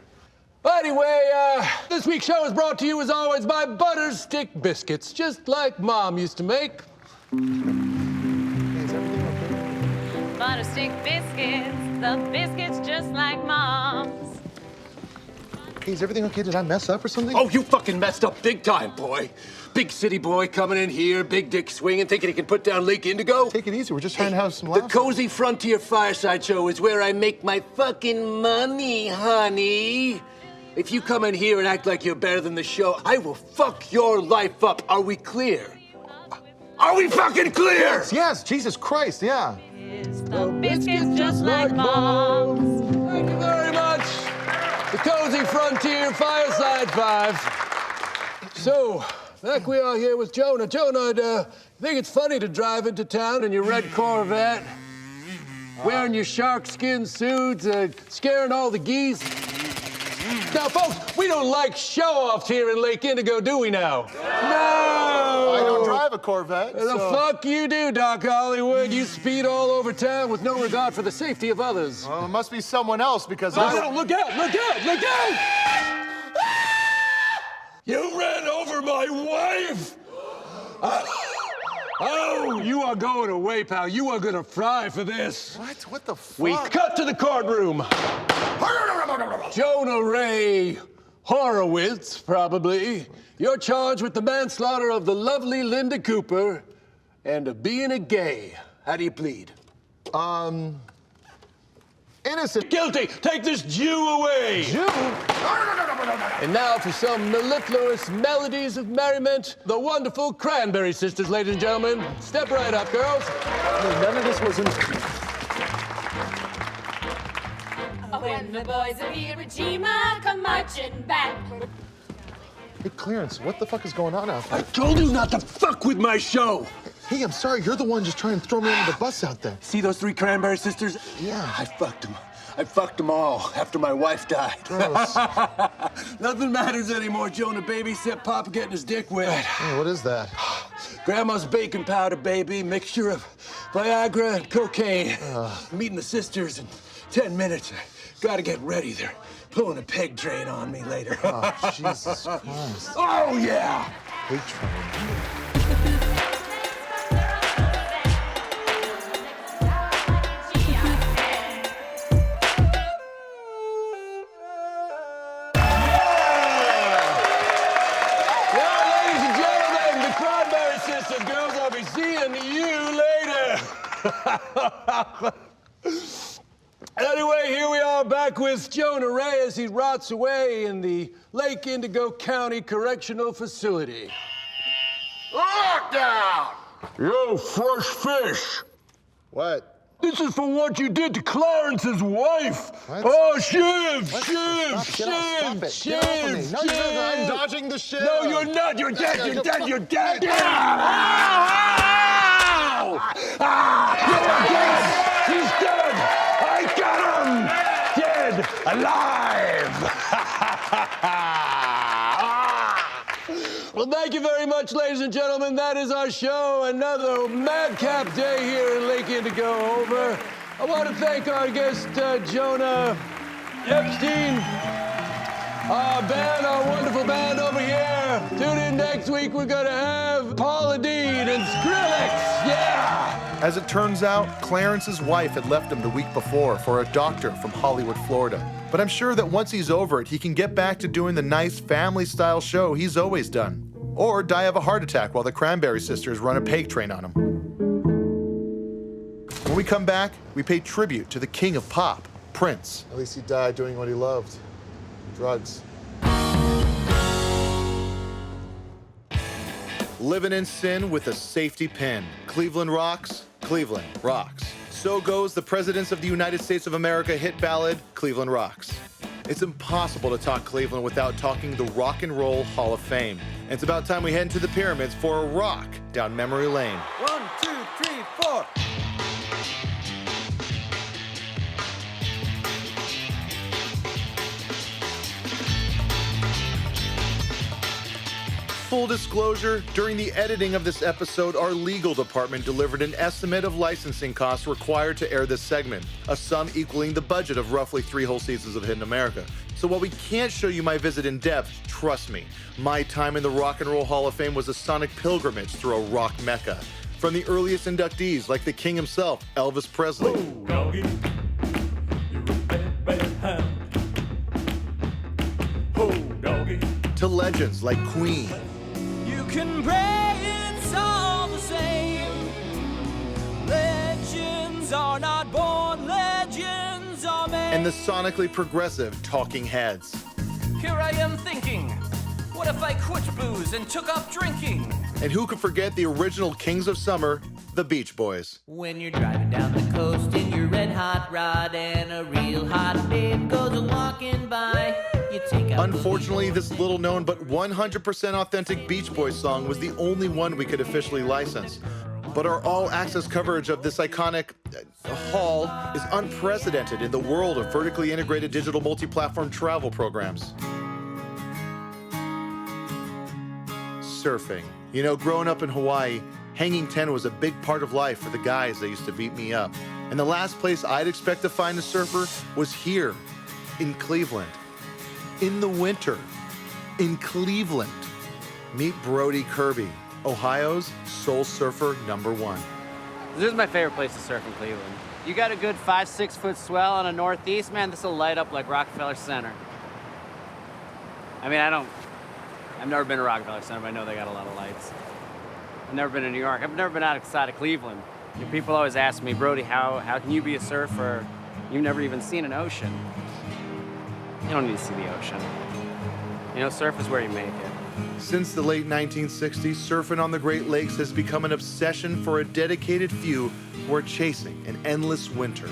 Anyway, this week's show is brought to you as always by Butter Stick Biscuits, just like Mom used to make. Butter Stick Biscuits, the biscuits just like Mom's. Hey, is everything okay? Did I mess up or something? Oh, you fucking messed up big time, boy. Big city boy coming in here, big dick swinging, thinking he can put down Lake Indigo. Take it easy. We're just trying to have some laughs. The Cozy Frontier Fireside Show is where I make my fucking money, honey. If you come in here and act like you're better than the show, I will fuck your life up. Are we clear? Are we fucking clear? Yes, Jesus Christ, yeah. The biscuits just like Mom's. Thank you very much. The Cozy Frontier Fireside Five. So, back we are here with Jonah. Jonah, I think it's funny to drive into town in your red Corvette, wearing your shark skin suits, scaring all the geese. Now, folks, we don't like show-offs here in Lake Indigo, do we now? No! I don't drive a Corvette, The fuck you do, Doc Hollywood. You speed all over town with no regard for the safety of others. Well, it must be someone else because Look out, look out, look out, look out! You ran over my wife! Oh, you are going away, pal. You are gonna fry for this. What the fuck? We cut to the courtroom. Jonah Ray Horowitz, probably. You're charged with the manslaughter of the lovely Linda Cooper and of being a gay. How do you plead? Innocent. Guilty. Take this Jew away. Jew? And now for some mellifluous melodies of merriment, the wonderful Cranberry Sisters, ladies and gentlemen. Step right up, girls. None of this was in... When the boys of Iwo Jima come marching back. Hey, Clarence, what the fuck is going on out there? I told you not to fuck with my show. Hey, I'm sorry. You're the one just trying to throw me under the bus out there. See those three Cranberry Sisters? Yeah. I fucked them. I fucked them all after my wife died. Gross. Nothing matters anymore, Jonah, baby, except Papa getting his dick wet. Hey, what is that? Grandma's baking powder, baby. Mixture of Viagra and cocaine. Meeting the sisters in 10 minutes. Gotta get ready. They're pulling a peg train on me later. Oh, Jesus Christ. Oh, yeah. Peg train. Anyway, here we are back with Jonah Ray as he rots away in the Lake Indigo County Correctional Facility. Lockdown! Yo, fresh fish. What? This is for what you did to Clarence's wife. What? Oh, Shiv, What? Shiv, Stop it. Shiv, Get off of me. Shiv, No, you're not. I'm Shiv. dodging the shiv. No, you're not. You're dead. You're dead. You're dead. Ow! You're dead. He's dead. I got him. Dead. Alive. Well, thank you very much, ladies and gentlemen. That is our show. Another madcap day here in Lake Indigo over. I want to thank our guest, Jonah Epstein. Our band, our wonderful band over here. Tune in next week. We're going to have Paula Dean and Skrillex. Yeah! As it turns out, Clarence's wife had left him the week before for a doctor from Hollywood, Florida. But I'm sure that once he's over it, he can get back to doing the nice family-style show he's always done. Or die of a heart attack while the Cranberry Sisters run a peg train on him. When we come back, we pay tribute to the king of pop, Prince. At least he died doing what he loved. Drugs. Living in sin with a safety pin. Cleveland rocks, Cleveland rocks. So goes the Presidents of the United States of America hit ballad, Cleveland Rocks. It's impossible to talk Cleveland without talking the Rock and Roll Hall of Fame. And it's about time we head into the pyramids for a rock down memory lane. 1, 2, 3, 4. Full disclosure, during the editing of this episode, our legal department delivered an estimate of licensing costs required to air this segment, a sum equaling the budget of roughly 3 whole seasons of Hidden America. So while we can't show you my visit in depth, trust me, my time in the Rock and Roll Hall of Fame was a sonic pilgrimage through a rock mecca. From the earliest inductees, like the king himself, Elvis Presley. Ooh, doggy. You're a bad, bad hound. Oh, doggy. To legends like Queen. You can pray it's all the same. Legends are not born, legends are made. And the sonically progressive Talking Heads. Here I am thinking, what if I quit booze and took up drinking? And who could forget the original Kings of Summer, the Beach Boys. When you're driving down the coast in your red hot rod and a real hot babe goes walking by, you take out. Unfortunately, this little known but 100% authentic Beach Boys song was the only one we could officially license. But our all-access coverage of this iconic hall is unprecedented in the world of vertically integrated digital multi-platform travel programs. Surfing. You know, growing up in Hawaii, hanging 10 was a big part of life for the guys that used to beat me up. And the last place I'd expect to find a surfer was here, in Cleveland. In the winter, in Cleveland. Meet Brody Kirby, Ohio's Soul Surfer #1. This is my favorite place to surf in Cleveland. You got a good 5-6 foot swell on a northeast, man, this will light up like Rockefeller Center. I mean, I've never been to Rockefeller Center, but I know they got a lot of lights. I've never been to New York. I've never been outside of Cleveland. You know, people always ask me, Brody, how can you be a surfer? You've never even seen an ocean. You don't need to see the ocean. You know, surf is where you make it. Since the late 1960s, surfing on the Great Lakes has become an obsession for a dedicated few who are chasing an endless winter.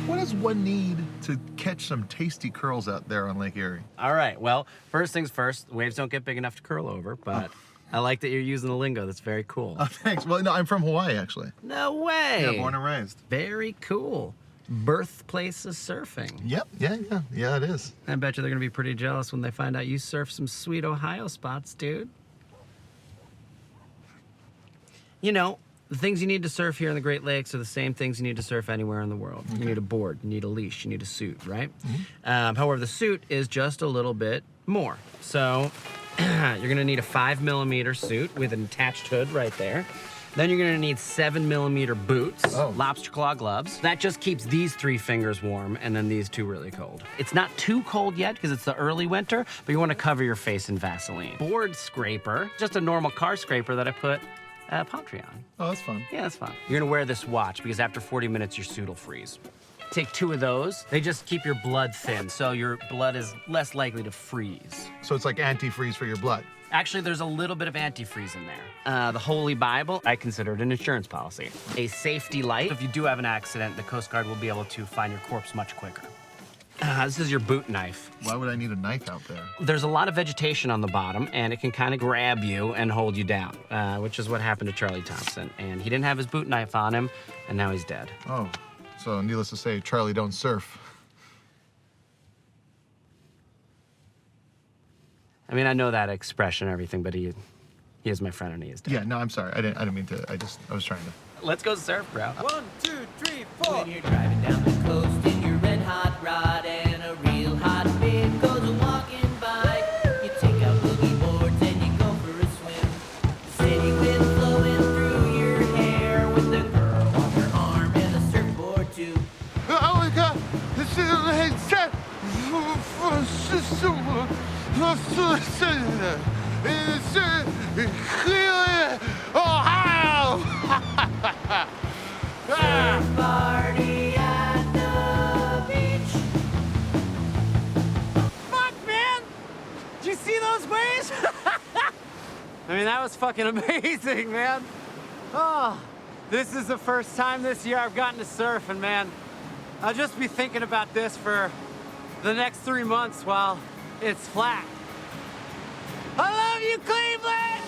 What does one need to catch some tasty curls out there on Lake Erie? All right, well, first things first, the waves don't get big enough to curl over, but I like that you're using the lingo. That's very cool. Oh, thanks. Well, no, I'm from Hawaii, actually. No way. Yeah, born and raised. Very cool. Birthplace of surfing. Yep, yeah, it is. I bet you they're gonna be pretty jealous when they find out you surf some sweet Ohio spots, dude. You know, the things you need to surf here in the Great Lakes are the same things you need to surf anywhere in the world. Okay. You need a board, you need a leash, you need a suit, right? Mm-hmm. However, the suit is just a little bit more. So you're gonna need a 5mm suit with an attached hood right there. Then you're gonna need 7mm boots, lobster claw gloves. That just keeps these 3 fingers warm and then these 2 really cold. It's not too cold yet because it's the early winter, but you wanna cover your face in Vaseline. Board scraper, just a normal car scraper that I put palm tree on. Oh, that's fun. Yeah, that's fun. You're gonna wear this watch because after 40 minutes, your suit will freeze. Take 2 of those. They just keep your blood thin, so your blood is less likely to freeze. So it's like antifreeze for your blood. Actually, there's a little bit of antifreeze in there. The Holy Bible, I consider it an insurance policy. A safety light. If you do have an accident, the Coast Guard will be able to find your corpse much quicker. This is your boot knife. Why would I need a knife out there? There's a lot of vegetation on the bottom, and it can kind of grab you and hold you down, which is what happened to Charlie Thompson. And he didn't have his boot knife on him, and now he's dead. Oh, so needless to say, Charlie don't surf. I mean, I know that expression and everything, but he is my friend and he is dead. Yeah, no, I'm sorry. I didn't mean to. I was trying to. Let's go surf, bro. 1, 2, 3, 4. When you're driving down the coast in your red hot rod and a real hot babe goes walking by, you take out boogie boards and you go for a swim. City wind flowing through your hair with a girl on your arm and a surfboard too. Oh my God! This is Ohio! Surf party at the beach. Fuck, man! Did you see those waves? I mean, that was fucking amazing, man. Oh, this is the first time this year I've gotten to surf, and man, I'll just be thinking about this for the next 3 months while it's flat. I love you, Cleveland!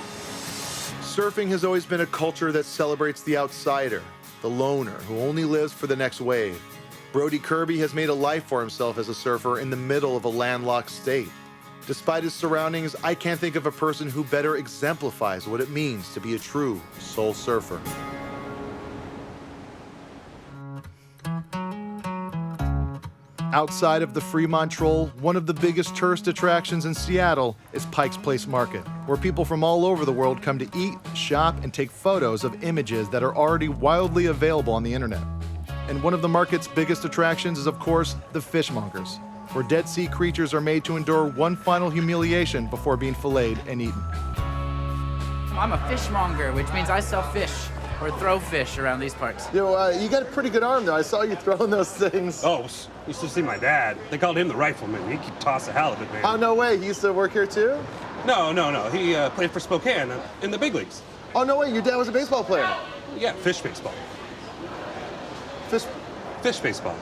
Surfing has always been a culture that celebrates the outsider, the loner who only lives for the next wave. Brody Kirby has made a life for himself as a surfer in the middle of a landlocked state. Despite his surroundings, I can't think of a person who better exemplifies what it means to be a true soul surfer. Outside of the Fremont Troll, one of the biggest tourist attractions in Seattle is Pike's Place Market, where people from all over the world come to eat, shop, and take photos of images that are already wildly available on the internet. And one of the market's biggest attractions is, of course, the fishmongers, where Dead Sea creatures are made to endure one final humiliation before being filleted and eaten. I'm a fishmonger, which means I sell fish or throw fish around these parts. Yo, you got a pretty good arm, though. I saw you throwing those things. Oh, you should see my dad. They called him the rifleman. He could toss a halibut, man. Oh, no way. He used to work here, too? No. He played for Spokane in the big leagues. Oh, no way. Your dad was a baseball player. Yeah, fish baseball. Fish baseball.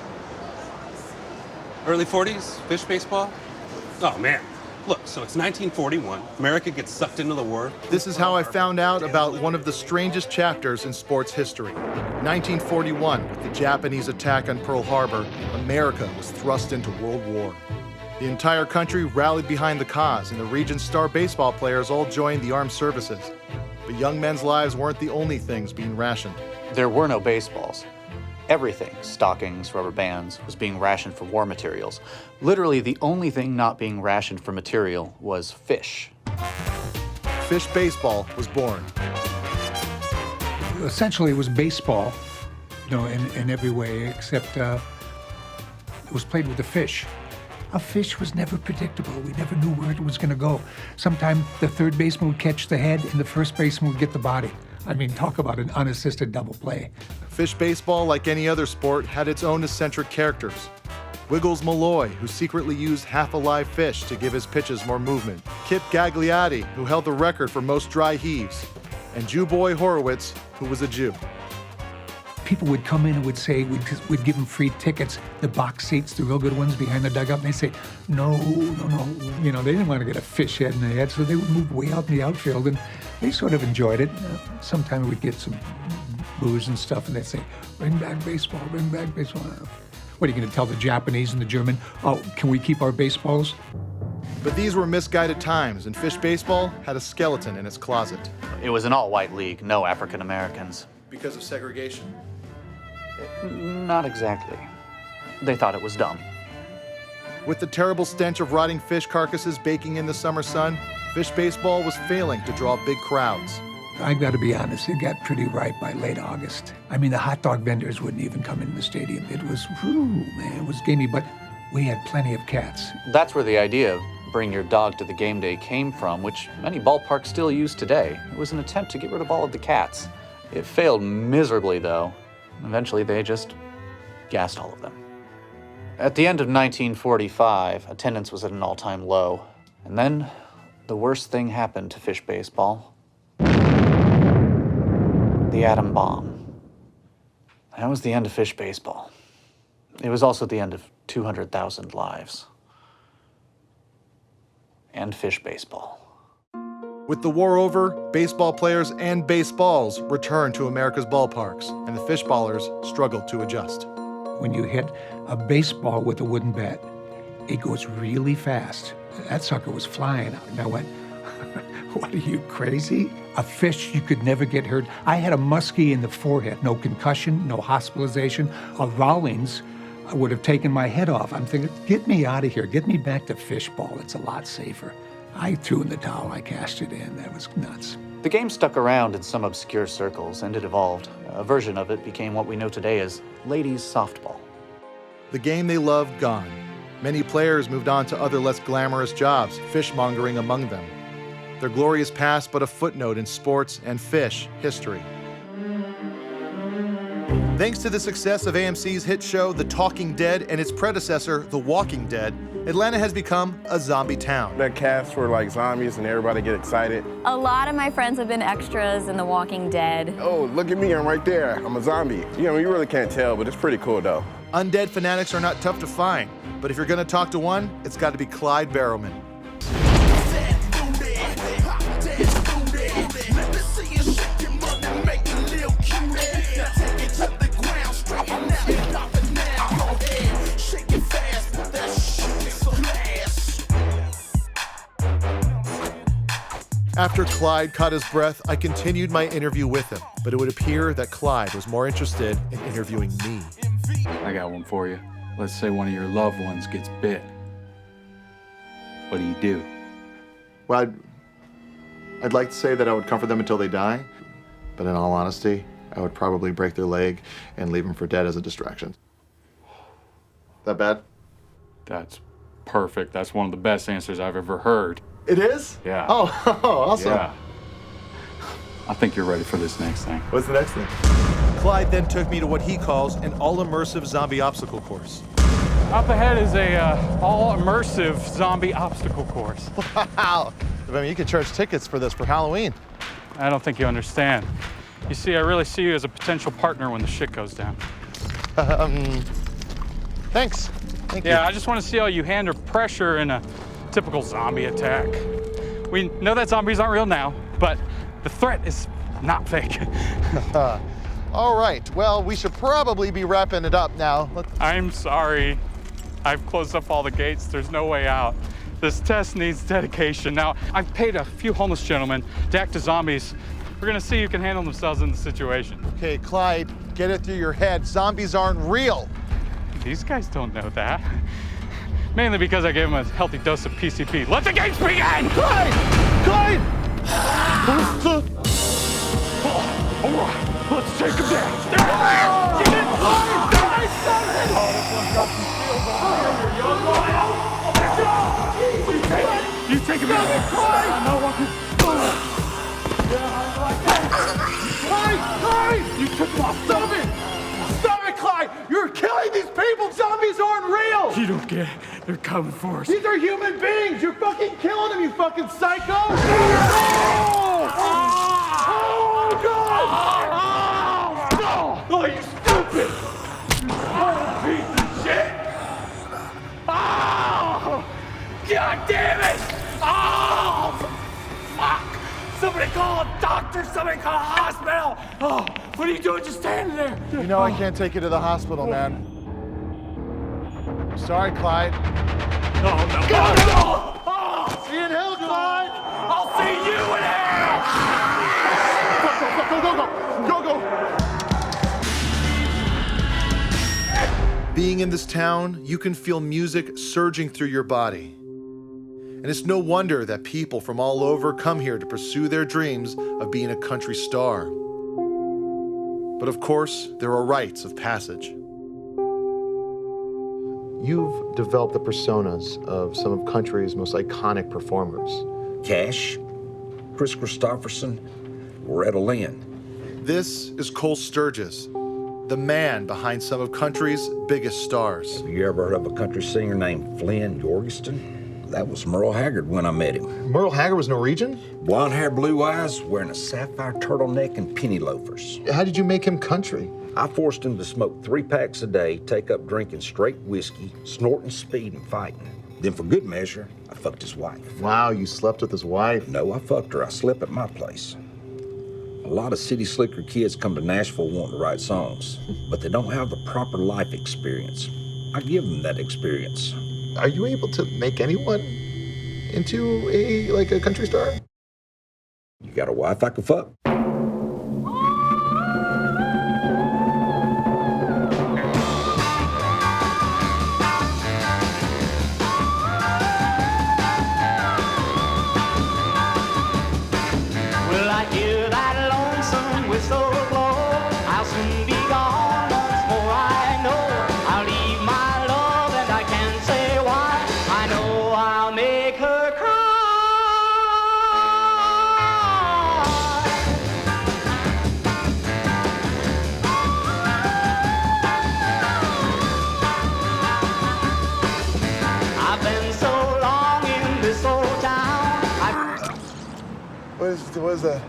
Early 40s, fish baseball. Oh, man. Look, so it's 1941. America gets sucked into the war. This is how I found out about one of the strangest chapters in sports history. 1941, with the Japanese attack on Pearl Harbor, America was thrust into World War. The entire country rallied behind the cause, and the region's star baseball players all joined the armed services. But young men's lives weren't the only things being rationed. There were no baseballs. Everything, stockings, rubber bands, was being rationed for war materials. Literally, the only thing not being rationed for material was fish. Fish baseball was born. Essentially, it was baseball, in every way, except it was played with the fish. A fish was never predictable. We never knew where it was going to go. Sometimes the third baseman would catch the head, and the first baseman would get the body. I mean, talk about an unassisted double play. Fish baseball, like any other sport, had its own eccentric characters. Wiggles Malloy, who secretly used half a live fish to give his pitches more movement. Kip Gagliardi, who held the record for most dry heaves. And Jew Boy Horowitz, who was a Jew. People would come in and would say, we'd give them free tickets, the box seats, the real good ones behind the dugout, and they'd say, no. They didn't want to get a fish head in the head, so they would move way out in the outfield, and they sort of enjoyed it. Sometimes we'd get some booze and stuff, and they'd say, bring back baseball, bring back baseball. What are you going to tell the Japanese and the German? Oh, can we keep our baseballs? But these were misguided times, and fish baseball had a skeleton in its closet. It was an all-white league, no African Americans. Because of segregation? Not exactly. They thought it was dumb. With the terrible stench of rotting fish carcasses baking in the summer sun, fish baseball was failing to draw big crowds. I've got to be honest, it got pretty ripe by late August. I mean, the hot dog vendors wouldn't even come into the stadium. It was, it was gamey, but we had plenty of cats. That's where the idea of bring your dog to the game day came from, which many ballparks still use today. It was an attempt to get rid of all of the cats. It failed miserably, though. Eventually, they just gassed all of them. At the end of 1945, attendance was at an all-time low. And then, the worst thing happened to fish baseball. The atom bomb. That was the end of fish baseball. It was also the end of 200,000 lives. And fish baseball. With the war over, baseball players and baseballs returned to America's ballparks, and the fishballers struggled to adjust. When you hit a baseball with a wooden bat, it goes really fast. That sucker was flying out. And I went, what are you, crazy? A fish, you could never get hurt. I had a muskie in the forehead, no concussion, no hospitalization. A Rawlings would have taken my head off. I'm thinking, get me out of here. Get me back to fishball. It's a lot safer. I threw in the towel. I cashed it in. That was nuts. The game stuck around in some obscure circles, and it evolved. A version of it became what we know today as ladies softball. The game they loved gone. Many players moved on to other less glamorous jobs, fishmongering among them. Their glorious past but a footnote in sports and fish history. Thanks to the success of AMC's hit show, The Talking Dead, and its predecessor, The Walking Dead, Atlanta has become a zombie town. The cast were like zombies and everybody get excited. A lot of my friends have been extras in The Walking Dead. Oh, look at me, I'm right there. I'm a zombie. You know, you really can't tell, but it's pretty cool though. Undead fanatics are not tough to find, but if you're gonna talk to one, it's got to be Clyde Barrowman. After Clyde caught his breath, I continued my interview with him, but it would appear that Clyde was more interested in interviewing me. I got one for you. Let's say one of your loved ones gets bit. What do? Well, I'd like to say that I would comfort them until they die, but in all honesty, I would probably break their leg and leave them for dead as a distraction. That bad? That's perfect. That's one of the best answers I've ever heard. It is? Yeah. Oh, awesome. Yeah. I think you're ready for this next thing. What's the next thing? Clyde then took me to what he calls an all-immersive zombie obstacle course. Up ahead is a all-immersive zombie obstacle course. Wow. I mean, you could charge tickets for this for Halloween. I don't think you understand. You see, I really see you as a potential partner when the shit goes down. Thanks. Thank you. Yeah, I just want to see how you handle pressure in a typical zombie attack. We know that zombies aren't real now, but the threat is not fake. All right, well, we should probably be wrapping it up now. I'm sorry. I've closed up all the gates. There's no way out. This test needs dedication. Now, I've paid a few homeless gentlemen to act as zombies. We're gonna see who can handle themselves in the situation. Okay, Clyde, get it through your head. Zombies aren't real. These guys don't know that. Mainly because I gave them a healthy dose of PCP. Let the games begin! Clyde! Clyde! All right, let's take him down. You take him down. Clyde! You took him off. Stop it! Stop it, Clyde! You're killing these people! Zombies aren't real! You don't get it. They're coming for us. These are human beings! You're fucking killing them, you fucking psycho! Oh, God! Oh, you stupid! You small piece of shit! Oh! God damn it! Oh! Fuck! Somebody call a doctor! Somebody call a hospital! Oh, what are you doing just standing there? You know I can't take you to the hospital, man. Sorry, Clyde. No, no, Go! no! Oh! See you in hell, Clyde! I'll see you in hell! Go! Being in this town, you can feel music surging through your body. And it's no wonder that people from all over come here to pursue their dreams of being a country star. But of course, there are rites of passage. You've developed the personas of some of country's most iconic performers. Cash, Chris Christopherson, Loretta Lynn. This is Cole Sturgis, the man behind some of country's biggest stars. You ever heard of a country singer named Flynn Jorgensen? That was Merle Haggard when I met him. Merle Haggard was Norwegian? Blonde hair, blue eyes, wearing a sapphire turtleneck and penny loafers. How did you make him country? I forced him to smoke 3 packs a day, take up drinking straight whiskey, snorting speed and fighting. Then for good measure, I fucked his wife. Wow, you slept with his wife? No, I fucked her. I slept at my place. A lot of city slicker kids come to Nashville wanting to write songs, but they don't have the proper life experience. I give them that experience. Are you able to make anyone into a country star? You got a wife I can fuck? Will I hear that lonesome whistle blow? I'll soon be gone, once more I know. I'll leave my love and I can't say why. I know I'll make her cry. I've been so long in this old town. What is that?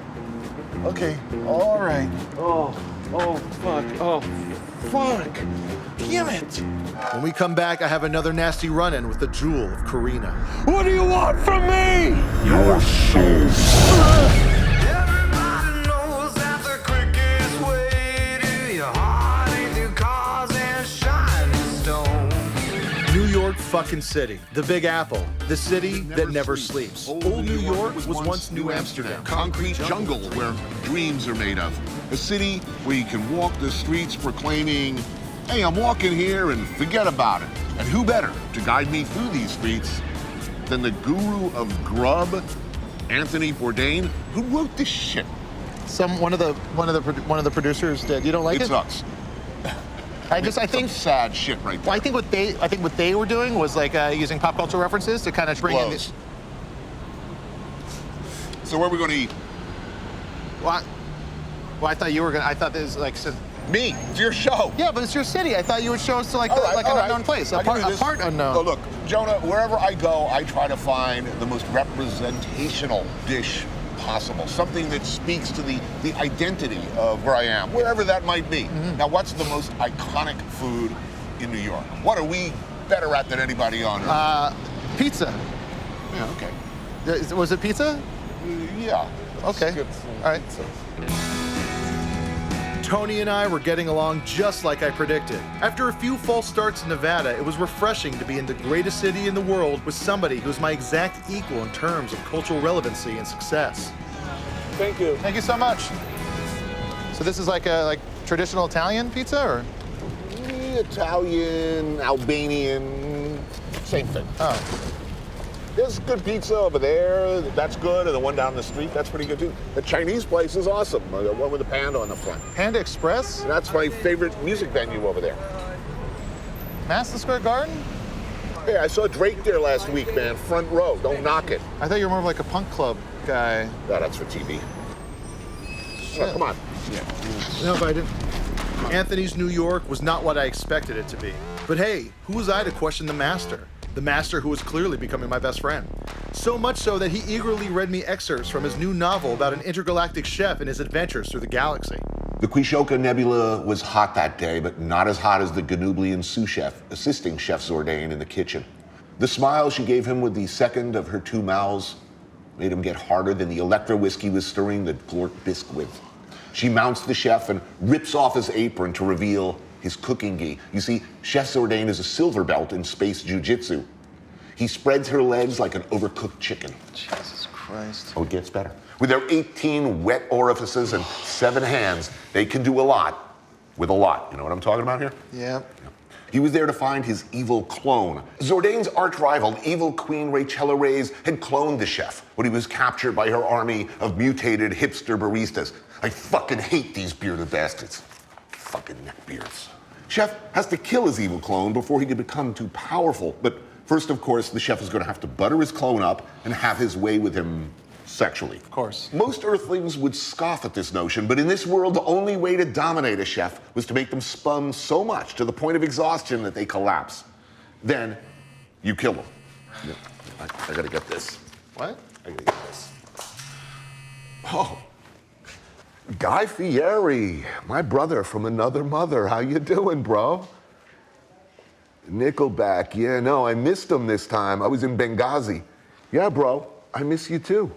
Okay, all right. Oh, fuck. Oh, fuck. Damn it. When we come back, I have another nasty run-in with the jewel of Karina. What do you want from me? Your soul. New York fucking City, the Big Apple, the city that never sleeps. Old New York was once New Amsterdam. Concrete jungle where dreams are made of. A city where you can walk the streets proclaiming, hey, I'm walking here and forget about it. And who better to guide me through these streets than the guru of grub, Anthony Bourdain, who wrote this shit. One of the producers did. You don't like it? It sucks. I think sad shit right there. Well, I think what they were doing was like using pop culture references to kind of bring in this. So where are we going to eat? Well, I thought you were gonna. I thought this was like. Me? It's your show. Yeah, but it's your city. I thought you would show us to like an unknown place, a part unknown. Oh, look, Jonah, wherever I go, I try to find the most representational dish possible. Something that speaks to the identity of where I am, wherever that might be. Mm-hmm. Now, what's the most iconic food in New York? What are we better at than anybody on Earth? Pizza. Yeah, okay. Was it pizza? Yeah. Okay. All right. Tony and I were getting along just like I predicted. After a few false starts in Nevada, it was refreshing to be in the greatest city in the world with somebody who's my exact equal in terms of cultural relevancy and success. Thank you. Thank you so much. So this is like a traditional Italian pizza, or? Italian, Albanian, same thing. Oh. There's good pizza over there, that's good, and the one down the street, that's pretty good too. The Chinese place is awesome, the one with the panda on the front. Panda Express? That's my favorite music venue over there. Madison Square Garden? Hey, I saw Drake there last week, man, front row, don't knock it. I thought you were more of like a punk club guy. No, that's for TV. Oh, come on. Yeah. No, but I didn't. Anthony's New York was not what I expected it to be. But hey, who was I to question the master? The master who was clearly becoming my best friend. So much so that he eagerly read me excerpts from his new novel about an intergalactic chef and his adventures through the galaxy. The Koechner Nebula was hot that day, but not as hot as the Ganublian sous chef, assisting Chef Bourdain in the kitchen. The smile she gave him with the second of her 2 mouths made him get harder than the Electra whiskey was stirring the Glort bisque with. She mounts the chef and rips off his apron to reveal his cooking gi. You see, Chef Bourdain is a silver belt in space jiu-jitsu. He spreads her legs like an overcooked chicken. Jesus Christ. Oh, it gets better. With their 18 wet orifices and 7 hands, they can do a lot with a lot. You know what I'm talking about here? Yeah. He was there to find his evil clone. Bourdain's arch rival, evil Queen Rachella Reyes, had cloned the chef when he was captured by her army of mutated hipster baristas. I fucking hate these bearded bastards. Fucking neckbeards. Chef has to kill his evil clone before he can become too powerful. But first, of course, the chef is going to have to butter his clone up and have his way with him sexually. Of course. Most Earthlings would scoff at this notion, but in this world, the only way to dominate a chef was to make them spum so much to the point of exhaustion that they collapse. Then, you kill them. I gotta get this. What? I gotta get this. Oh, Guy Fieri, my brother from another mother. How you doing, bro? Nickelback, yeah, no, I missed them this time. I was in Benghazi. Yeah, bro, I miss you too.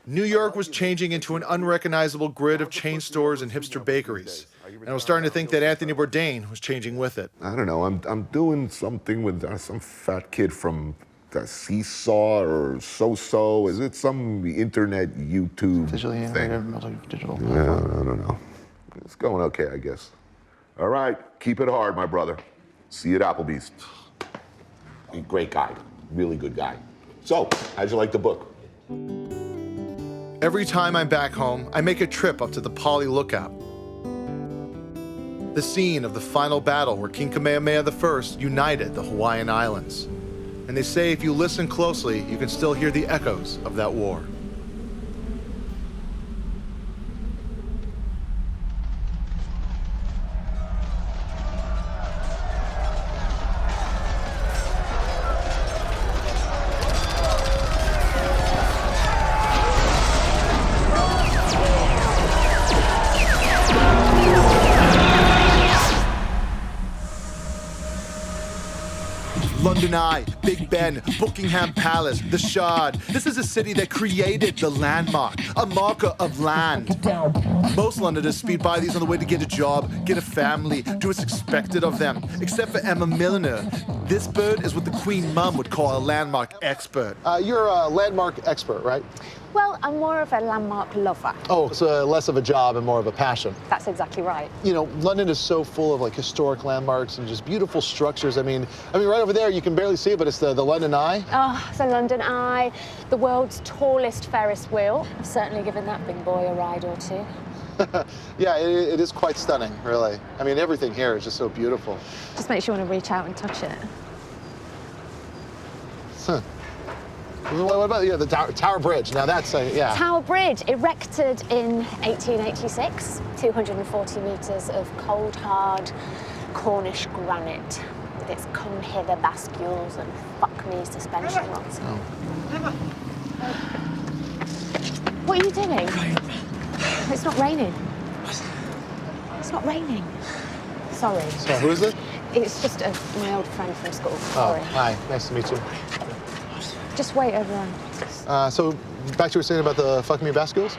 New York was changing into an unrecognizable grid of chain stores and hipster bakeries. And I was starting to think that Anthony Bourdain was changing with it. I don't know, I'm doing something with some fat kid from the Seesaw or So-So. Is it some internet YouTube Digitally thing? integrated, digital. Yeah, I don't know. It's going okay, I guess. All right, keep it hard, my brother. See you at Applebee's. Great guy, really good guy. So, how'd you like the book? Every time I'm back home, I make a trip up to the Pali Lookout. The scene of the final battle where King Kamehameha I united the Hawaiian Islands. And they say if you listen closely, you can still hear the echoes of that war. London Eye, Big Ben, Buckingham Palace, the Shard. This is a city that created the landmark, a marker of land. Most Londoners speed by these on the way to get a job, get a family, do what's expected of them. Except for Emma Milliner. This bird is what the Queen Mum would call a landmark expert. You're a landmark expert, right? Well, I'm more of a landmark lover. Oh, so less of a job and more of a passion. That's exactly right. You know, London is so full of like historic landmarks and just beautiful structures. I mean, right over there, you can barely see it, but it's the London Eye. Oh, the London Eye, the world's tallest Ferris wheel. I've certainly given that big boy a ride or two. Yeah, it is quite stunning, really. I mean, everything here is just so beautiful. Just makes you want to reach out and touch it. Huh. What about the Tower Bridge? Now that's, yeah. Tower Bridge, erected in 1886, 240 metres of cold, hard Cornish granite with its come-hither bascules and fuck-me suspension rods. Oh. What are you doing? It's not raining. It's not raining. Sorry. So who is it? It's just my old friend from school. Oh, Sorry. hi. Nice to meet you. Just wait over there. So back to what you were saying about the fuck me bascules?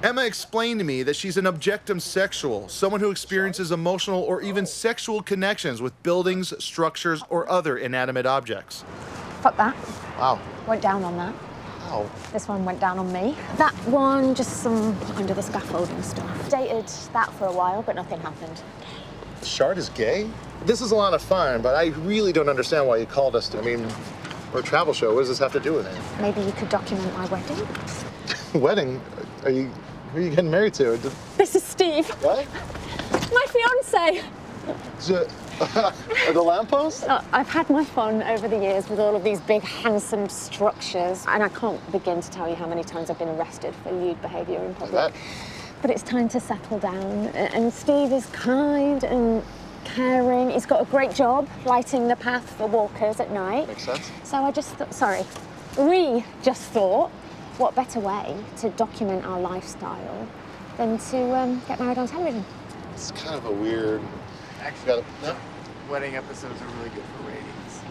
Emma explained to me that she's an objectum sexual, someone who experiences emotional or even sexual connections with buildings, structures, or other inanimate objects. Fuck that. Wow. Went down on that. Wow. This one went down on me. That one, just some under the scaffolding stuff. Dated that for a while, but nothing happened. Shard is gay? This is a lot of fun, but I really don't understand why you called us. I mean, we're a travel show. What does this have to do with it? Maybe you could document my wedding? Wedding? Who are you getting married to? This is Steve. What? My fiance. The lamppost? I've had my fun over the years with all of these big, handsome structures, and I can't begin to tell you how many times I've been arrested for lewd behaviour in public. But it's time to settle down, and Steve is kind and caring. He's got a great job lighting the path for walkers at night. Makes sense. So I just thought, we just thought, what better way to document our lifestyle than to get married on television? It's kind of a weird... Actually, wedding episodes are really good for ratings.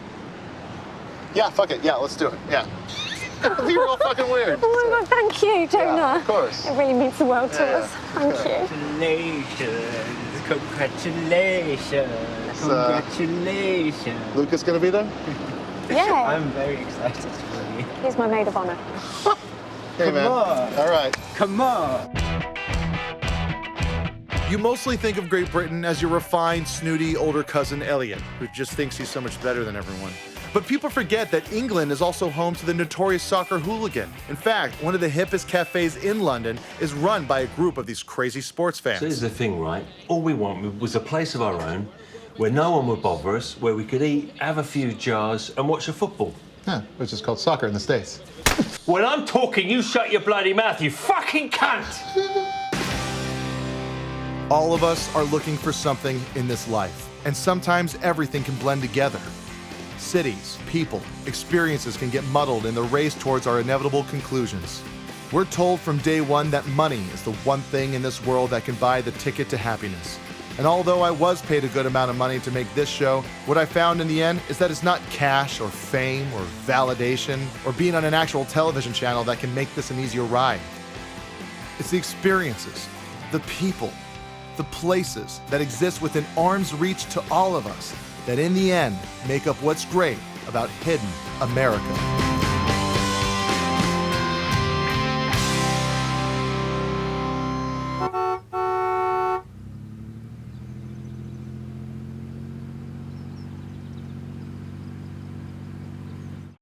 Yeah, fuck it. Yeah, let's do it. Yeah. It'll be real fucking weird. Oh my God, thank you, Jonah. Yeah, of course. It really means the world to us. Thank you. Congratulations. Congratulations. Lucas gonna be there? Yeah. I'm very excited for you. He's my maid of honor. Hey, man. on. All right. Come on. You mostly think of Great Britain as your refined, snooty older cousin Elliot, who just thinks he's so much better than everyone. But people forget that England is also home to the notorious soccer hooligan. In fact, one of the hippest cafes in London is run by a group of these crazy sports fans. So here's the thing, right? All we want was a place of our own, where no one would bother us, where we could eat, have a few jars, and watch the football. Yeah, which is called soccer in the States. When I'm talking, you shut your bloody mouth, you fucking cunt! All of us are looking for something in this life, and sometimes everything can blend together. Cities, people, experiences can get muddled in the race towards our inevitable conclusions. We're told from day one that money is the one thing in this world that can buy the ticket to happiness. And although I was paid a good amount of money to make this show, what I found in the end is that it's not cash or fame or validation or being on an actual television channel that can make this an easier ride. It's the experiences, the people, the places that exist within arm's reach to all of us that in the end make up what's great about Hidden America.